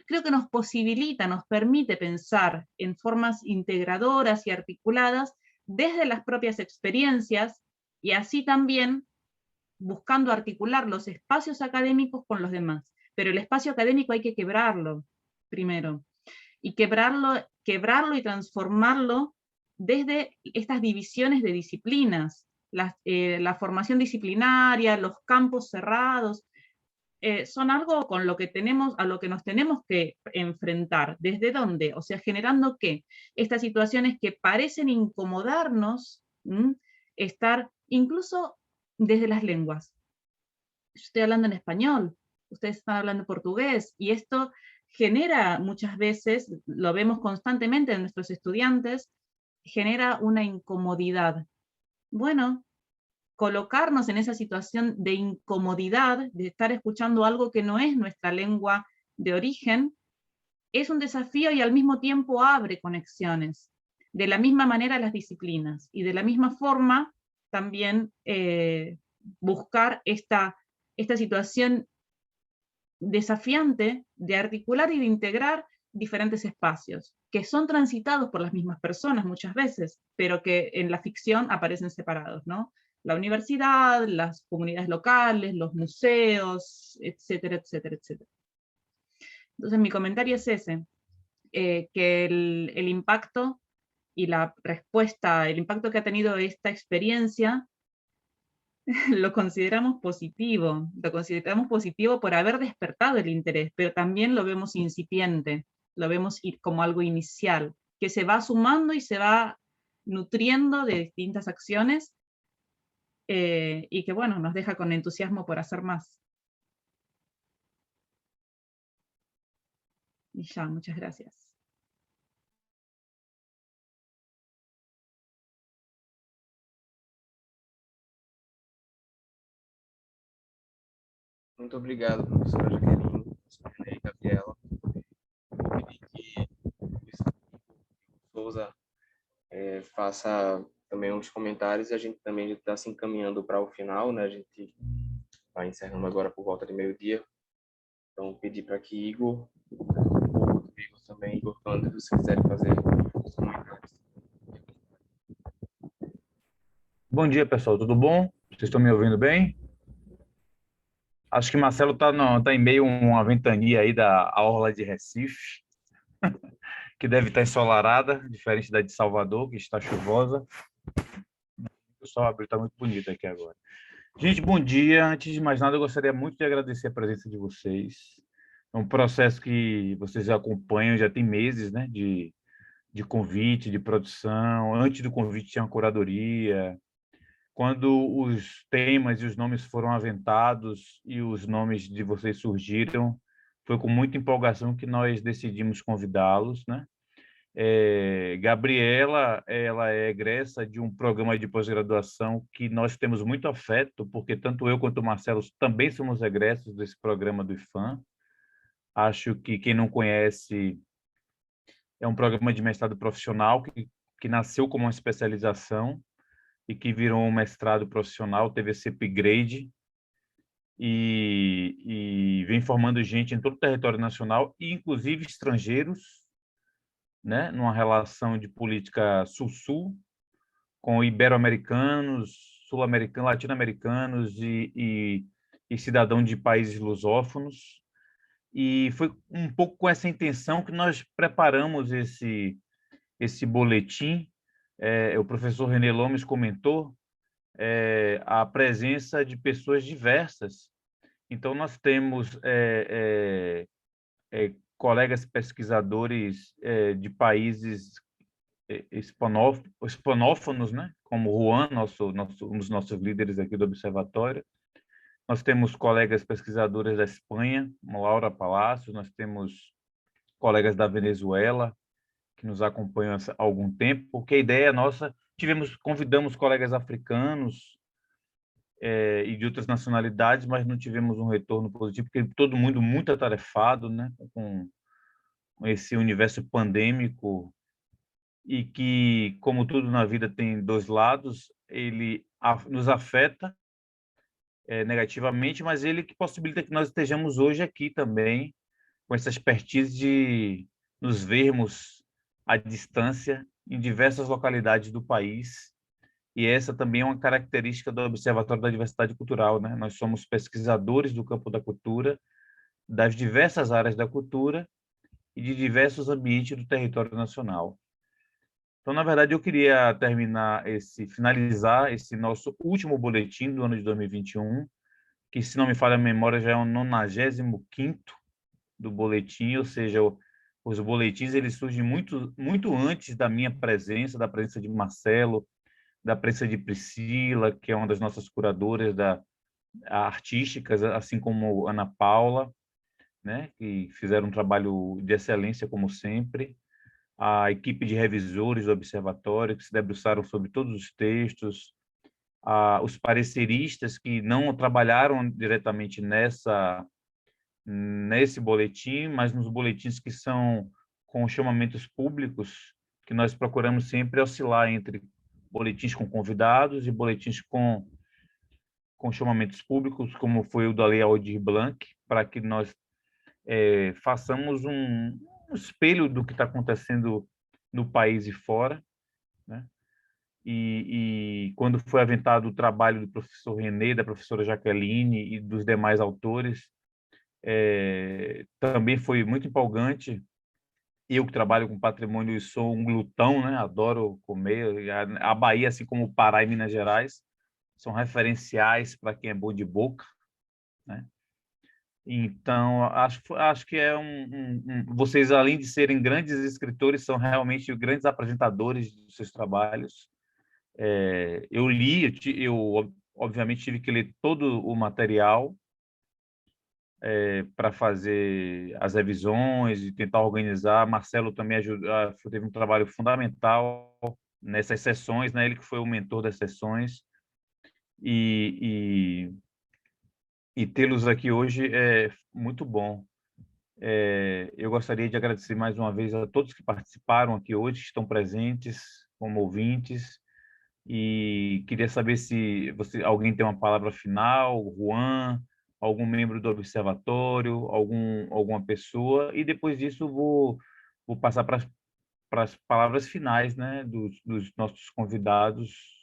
creo que nos posibilita, nos permite pensar en formas integradoras y articuladas desde las propias experiencias y así también buscando articular los espacios académicos con los demás. Pero el espacio académico hay que quebrarlo primero, y quebrarlo y transformarlo desde estas divisiones de disciplinas, la formación disciplinaria, los campos cerrados, son algo con lo que a lo que nos tenemos que enfrentar. ¿Desde dónde? O sea, generando ¿qué? Estas situaciones que parecen incomodarnos, estar incluso desde las lenguas. Yo estoy hablando en español, ustedes están hablando portugués, y esto genera muchas veces, lo vemos constantemente en nuestros estudiantes, genera una incomodidad. Bueno, colocarnos en esa situación de incomodidad, de estar escuchando algo que no es nuestra lengua de origen, es un desafío y al mismo tiempo abre conexiones. De la misma manera las disciplinas, y de la misma forma también buscar esta situación desafiante de articular y de integrar diferentes espacios, que son transitados por las mismas personas muchas veces, pero que en la ficción aparecen separados, ¿no? La universidad, las comunidades locales, los museos, etcétera, etcétera, etcétera. Entonces mi comentario es ese, que el impacto y la respuesta, el impacto que ha tenido esta experiencia, lo consideramos positivo por haber despertado el interés, pero también lo vemos incipiente, lo vemos como algo inicial, que se va sumando y se va nutriendo de distintas acciones, y que bueno, nos deja con entusiasmo por hacer más. Y ya, muchas gracias. Muito obrigado, professora Jaqueline, professora René e Gabriela. Vou pedir que o Souza faça também uns comentários, e a gente também está se encaminhando para o final, né? A gente vai encerrando agora por volta de meio-dia. Então, pedir para que Igor também, Igor Cândido, se quiserem fazer os comentários. Bom dia, pessoal, tudo bom? Vocês estão me ouvindo bem? Acho que Marcelo está em meio a uma ventania aí da orla de Recife, que deve estar ensolarada, diferente da de Salvador, que está chuvosa. O sol abriu, está muito bonito aqui agora. Gente, bom dia. Antes de mais nada, eu gostaria muito de agradecer a presença de vocês. É um processo que vocês acompanham, já tem meses, né, de convite, de produção. Antes do convite tinha uma curadoria. Quando os temas e os nomes foram aventados e os nomes de vocês surgiram, foi com muita empolgação que nós decidimos convidá-los, né? Gabriela, ela é egressa de um programa de pós-graduação que nós temos muito afeto, porque tanto eu quanto o Marcelo também somos egressos desse programa do IFAM. Acho que quem não conhece, é um programa de mestrado profissional que nasceu como uma especialização e que virou um mestrado profissional, teve esse upgrade, e vem formando gente em todo o território nacional, e inclusive estrangeiros, né, numa relação de política sul-sul, com ibero-americanos, sul-americanos, latino-americanos e cidadãos de países lusófonos. E foi um pouco com essa intenção que nós preparamos esse boletim. O professor René Lomes comentou a presença de pessoas diversas. Então, nós temos colegas pesquisadores de países hispanófonos, né? Como Juan, um dos nossos líderes aqui do Observatório. Nós temos colegas pesquisadores da Espanha, como Laura Palacios, nós temos colegas da Venezuela, que nos acompanham há algum tempo, porque a ideia nossa, convidamos colegas africanos e de outras nacionalidades, mas não tivemos um retorno positivo, porque todo mundo muito atarefado, né, com esse universo pandêmico, e que, como tudo na vida tem dois lados, ele nos afeta negativamente, mas ele que possibilita que nós estejamos hoje aqui também, com essa expertise de nos vermos à distância em diversas localidades do país. E essa também é uma característica do Observatório da Diversidade Cultural, né? Nós somos pesquisadores do campo da cultura, das diversas áreas da cultura e de diversos ambientes do território nacional. Então, na verdade, eu queria finalizar esse nosso último boletim do ano de 2021, que, se não me falha a memória, já é o 95º do boletim, ou seja, os boletins eles surgem muito antes da minha presença, da presença de Marcelo, da presença de Priscila, que é uma das nossas curadoras artísticas, assim como Ana Paula, né, que fizeram um trabalho de excelência, como sempre, a equipe de revisores do Observatório, que se debruçaram sobre todos os textos, os pareceristas que não trabalharam diretamente nesse boletim, mas nos boletins que são com chamamentos públicos, que nós procuramos sempre oscilar entre boletins com convidados e boletins com chamamentos públicos, como foi o da Lei Aldir Blanc, para que nós façamos um espelho do que está acontecendo no país e fora, né? E quando foi aventado o trabalho do professor René, da professora Jaqueline e dos demais autores, também foi muito empolgante. Eu que trabalho com patrimônio e sou um glutão, né? Adoro comer. A Bahia, assim como o Pará e Minas Gerais, são referenciais para quem é bom de boca, né? Então, acho que vocês, além de serem grandes escritores, são realmente grandes apresentadores dos seus trabalhos. Eu obviamente tive que ler todo o material para fazer as revisões e tentar organizar. Marcelo também teve um trabalho fundamental nessas sessões, né? Ele que foi o mentor das sessões. E tê-los aqui hoje é muito bom. Eu gostaria de agradecer mais uma vez a todos que participaram aqui hoje, que estão presentes como ouvintes, e queria saber se alguém tem uma palavra final, Juan, algum membro do observatório, alguma pessoa, e depois disso vou passar para as palavras finais, né, dos nossos convidados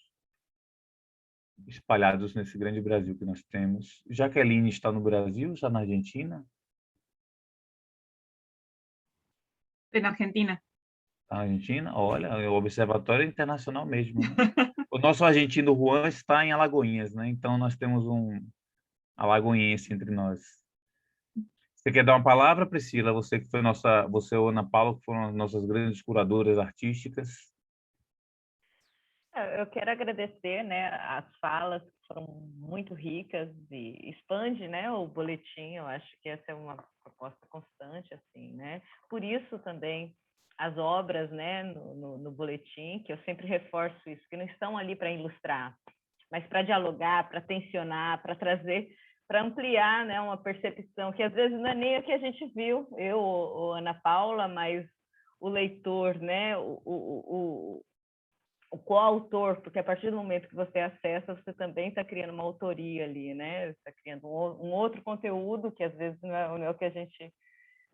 espalhados nesse grande Brasil que nós temos. Jaqueline está no Brasil, está na Argentina? Na Argentina. Na Argentina? Olha, o observatório é internacional mesmo, né? O nosso argentino Juan está em Alagoinhas, né? Então nós temos um alagoense entre nós. Você quer dar uma palavra, Priscila? Você que foi você ou Ana Paula, que foram as nossas grandes curadoras artísticas. Eu quero agradecer, né, as falas que foram muito ricas e expande, né, o boletim. Eu acho que essa é uma proposta constante, assim, né? Por isso também as obras, né, no boletim, que eu sempre reforço isso, que não estão ali para ilustrar, mas para dialogar, para tensionar, para trazer, para ampliar, né, uma percepção que às vezes não é nem o que a gente viu, eu ou Ana Paula, mas o leitor, né, o coautor, porque a partir do momento que você acessa, você também está criando uma autoria ali, né? Está criando um outro conteúdo que às vezes não é o que a gente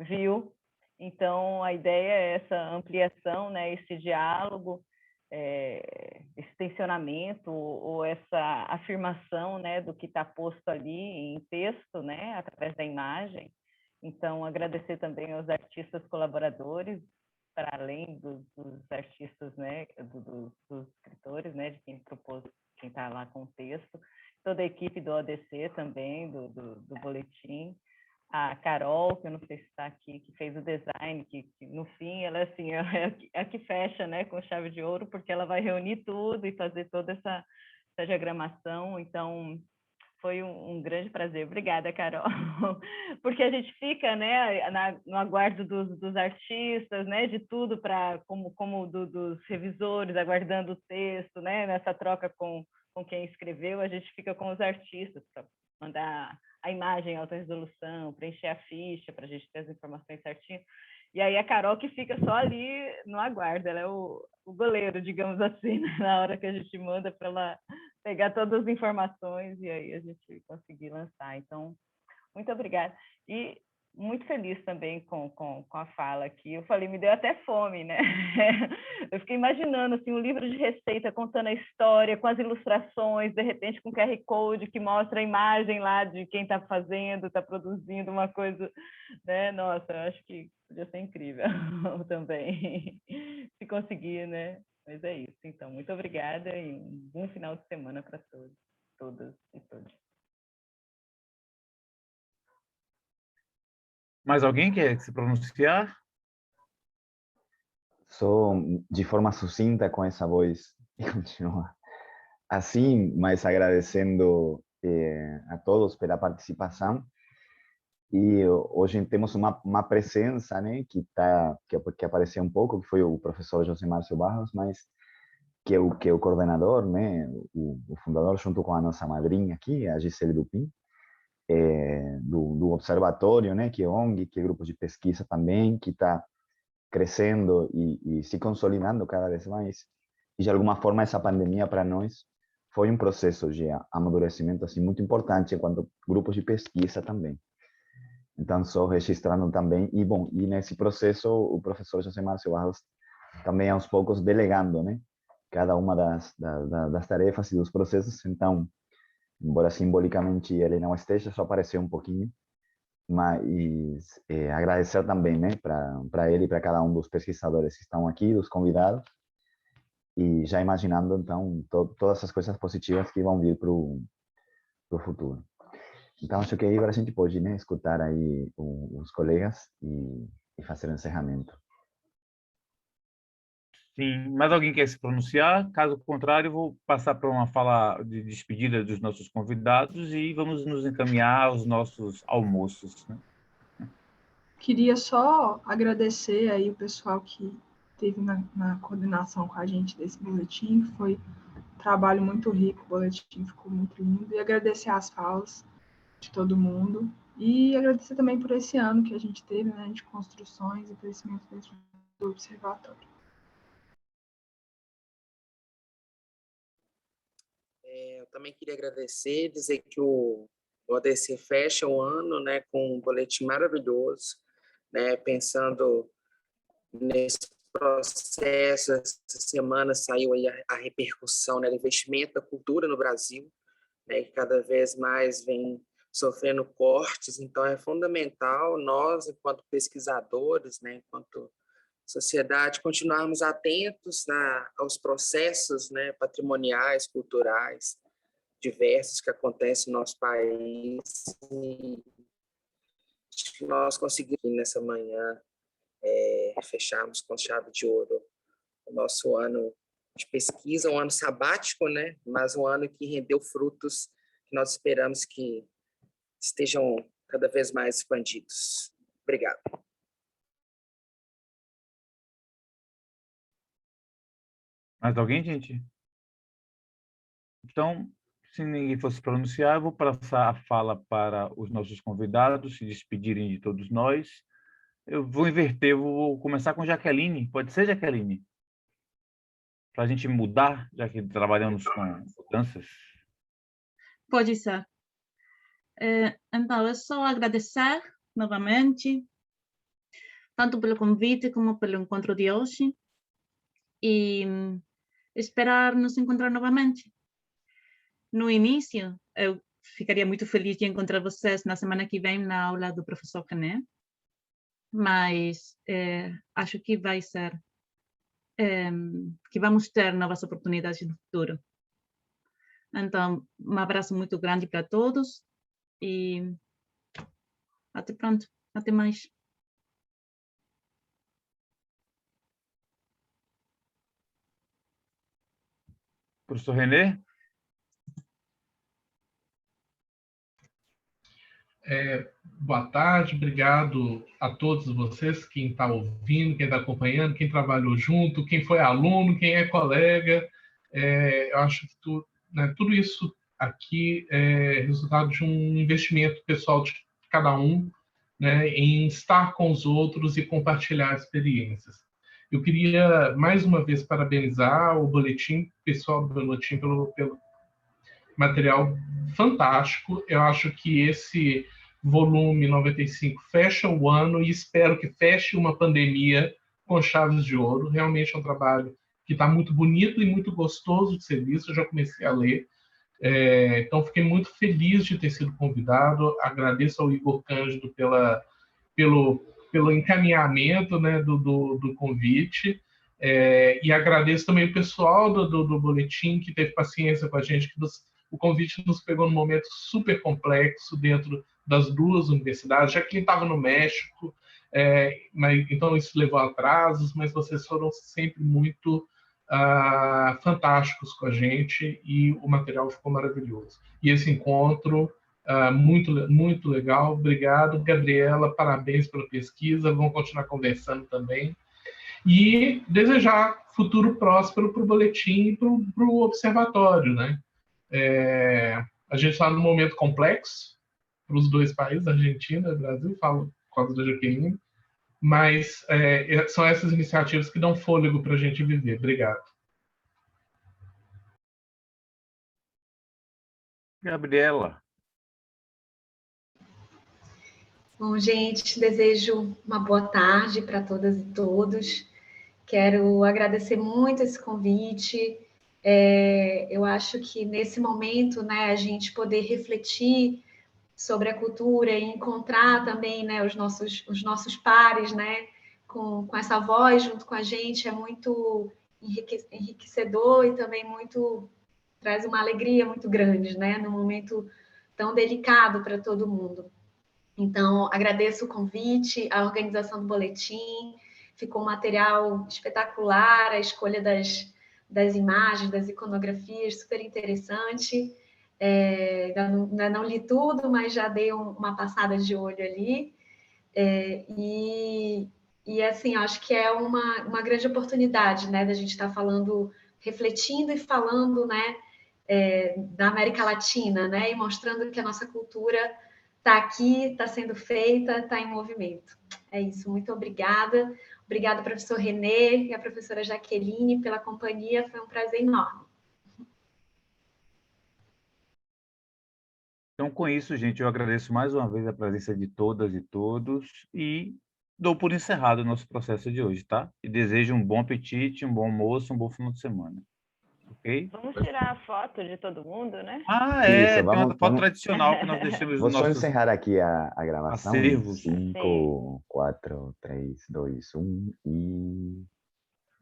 viu. Então, a ideia é essa ampliação, né? Esse diálogo, esse tensionamento ou essa afirmação, né? Do que está posto ali em texto, né? Através da imagem. Então, agradecer também aos artistas colaboradores, para além dos artistas, né, dos escritores, né, de quem propôs, quem está lá com o texto, toda a equipe do ODC também, do boletim, a Carol, que eu não sei se está aqui, que fez o design, que no fim ela assim, é a que fecha, né, com chave de ouro, porque ela vai reunir tudo e fazer toda essa diagramação. Então, foi um grande prazer. Obrigada, Carol. Porque a gente fica, né, no aguardo dos artistas, né, de tudo dos revisores, aguardando o texto, né, nessa troca com quem escreveu, a gente fica com os artistas para mandar a imagem em alta resolução, preencher a ficha para a gente ter as informações certinhas. E aí a Carol que fica só ali no aguardo, ela é o goleiro, digamos assim, né? Na hora que a gente manda para ela pegar todas as informações e aí a gente conseguir lançar. Então, muito obrigada. E muito feliz também com a fala aqui. Eu falei, me deu até fome, né? Eu fiquei imaginando assim, um livro de receita contando a história, com as ilustrações, de repente com QR Code que mostra a imagem lá de quem está fazendo, está produzindo uma coisa, né? Nossa, eu acho que podia ser incrível também, se conseguir, né? Mas é isso. Então, muito obrigada e um bom final de semana para todos, todas e todos. Mais alguém quer se pronunciar? Só de forma sucinta com essa voz e continuar assim, mas agradecendo a todos pela participação. E hoje temos uma presença, né, que apareceu um pouco, que foi o professor José Márcio Barros, mas que é o coordenador, né, o fundador, junto com a nossa madrinha aqui, a Gisele Dupin, do observatório, né, que é ONG, que é grupo de pesquisa também, que está crescendo e se consolidando cada vez mais. E de alguma forma essa pandemia para nós foi um processo de amadurecimento assim muito importante enquanto grupos de pesquisa também. Então, só registrando também, e bom, e nesse processo o professor José Márcio Barros também aos poucos delegando, né, cada uma das tarefas e dos processos. Então, embora simbolicamente ele não esteja, só apareceu um pouquinho, mas agradecer também, né, para ele e para cada um dos pesquisadores que estão aqui, dos convidados, e já imaginando, então, todas as coisas positivas que vão vir para o futuro. Então, acho que agora a gente pode, né, escutar aí os colegas e fazer o encerramento. Sim, mais alguém quer se pronunciar? Caso contrário, eu vou passar para uma fala de despedida dos nossos convidados e vamos nos encaminhar aos nossos almoços, né? Queria só agradecer aí o pessoal que esteve na coordenação com a gente desse boletim. Foi um trabalho muito rico, o boletim ficou muito lindo. E agradecer as falas de todo mundo. E agradecer também por esse ano que a gente teve, né, de construções e crescimento dentro do observatório. Eu também queria agradecer, dizer que o ADC fecha o ano, né, com um boletim maravilhoso, né, pensando nesse processo. Essa semana saiu aí a repercussão, né, do investimento da cultura no Brasil, né, que cada vez mais vem sofrendo cortes. Então é fundamental nós, enquanto pesquisadores, né, enquanto sociedade, continuarmos atentos aos processos, né, patrimoniais, culturais diversos que acontecem no nosso país. E acho que nós conseguimos nessa manhã fecharmos com chave de ouro o nosso ano de pesquisa, um ano sabático, né? Mas um ano que rendeu frutos que nós esperamos que estejam cada vez mais expandidos. Obrigado. Mais alguém, gente? Então, se ninguém fosse pronunciar, eu vou passar a fala para os nossos convidados se despedirem de todos nós. Eu vou inverter, eu vou começar com Jaqueline. Pode ser, Jaqueline? Para a gente mudar, já que trabalhamos com mudanças. Pode ser. Então, é só agradecer novamente, tanto pelo convite como pelo encontro de hoje, e esperar nos encontrar novamente. No início, eu ficaria muito feliz de encontrar vocês na semana que vem na aula do professor René, mas acho que vai ser, que vamos ter novas oportunidades no futuro. Então, um abraço muito grande para todos e até pronto, até mais. Professor René? Boa tarde, obrigado a todos vocês, quem está ouvindo, quem está acompanhando, quem trabalhou junto, quem foi aluno, quem é colega. Eu acho que tudo isso aqui é resultado de um investimento pessoal de cada um, né, em estar com os outros e compartilhar experiências. Eu queria, mais uma vez, parabenizar o pessoal do Boletim, pelo material fantástico. Eu acho que esse volume 95 fecha o ano e espero que feche uma pandemia com chaves de ouro. Realmente é um trabalho que está muito bonito e muito gostoso de ser visto. Eu já comecei a ler. Então, fiquei muito feliz de ter sido convidado. Agradeço ao Igor Cândido pelo encaminhamento, né, do convite. E agradeço também o pessoal do Boletim, que teve paciência com a gente, que o convite nos pegou num momento super complexo dentro das duas universidades, já que ele estava no México, então isso levou a atrasos, mas vocês foram sempre muito fantásticos com a gente e o material ficou maravilhoso. E esse encontro, muito, muito legal. Obrigado, Gabriela, parabéns pela pesquisa, vamos continuar conversando também. E desejar futuro próspero para o Boletim e para o Observatório, né? A gente está num momento complexo para os dois países, Argentina e Brasil, falo por causa da Jaqueline, mas são essas iniciativas que dão fôlego para a gente viver. Obrigado. Gabriela. Bom, gente, desejo uma boa tarde para todas e todos. Quero agradecer muito esse convite. Eu acho que nesse momento, né, a gente poder refletir sobre a cultura e encontrar também, né, os nossos pares, né, com essa voz junto com a gente é muito enriquecedor e também traz uma alegria muito grande, né, num momento tão delicado para todo mundo. Então, agradeço o convite, a organização do boletim, ficou um material espetacular, a escolha das imagens, das iconografias, super interessante. Ainda não li tudo, mas já dei uma passada de olho ali. E assim, acho que é uma grande oportunidade, né, da gente estar falando, refletindo e falando, né, da América Latina, né, e mostrando que a nossa cultura está aqui, está sendo feita, está em movimento. É isso, muito obrigada. Obrigada, professor René e a professora Jaqueline, pela companhia, foi um prazer enorme. Então, com isso, gente, eu agradeço mais uma vez a presença de todas e todos e dou por encerrado o nosso processo de hoje, tá? E desejo um bom apetite, um bom almoço, um bom final de semana. Ok? Vamos tirar a foto de todo mundo, né? Isso, tem uma foto tradicional que nós deixamos Vou nos só nossos encerrar aqui a gravação. acervos. 5, 4, 3, 2, 1 e...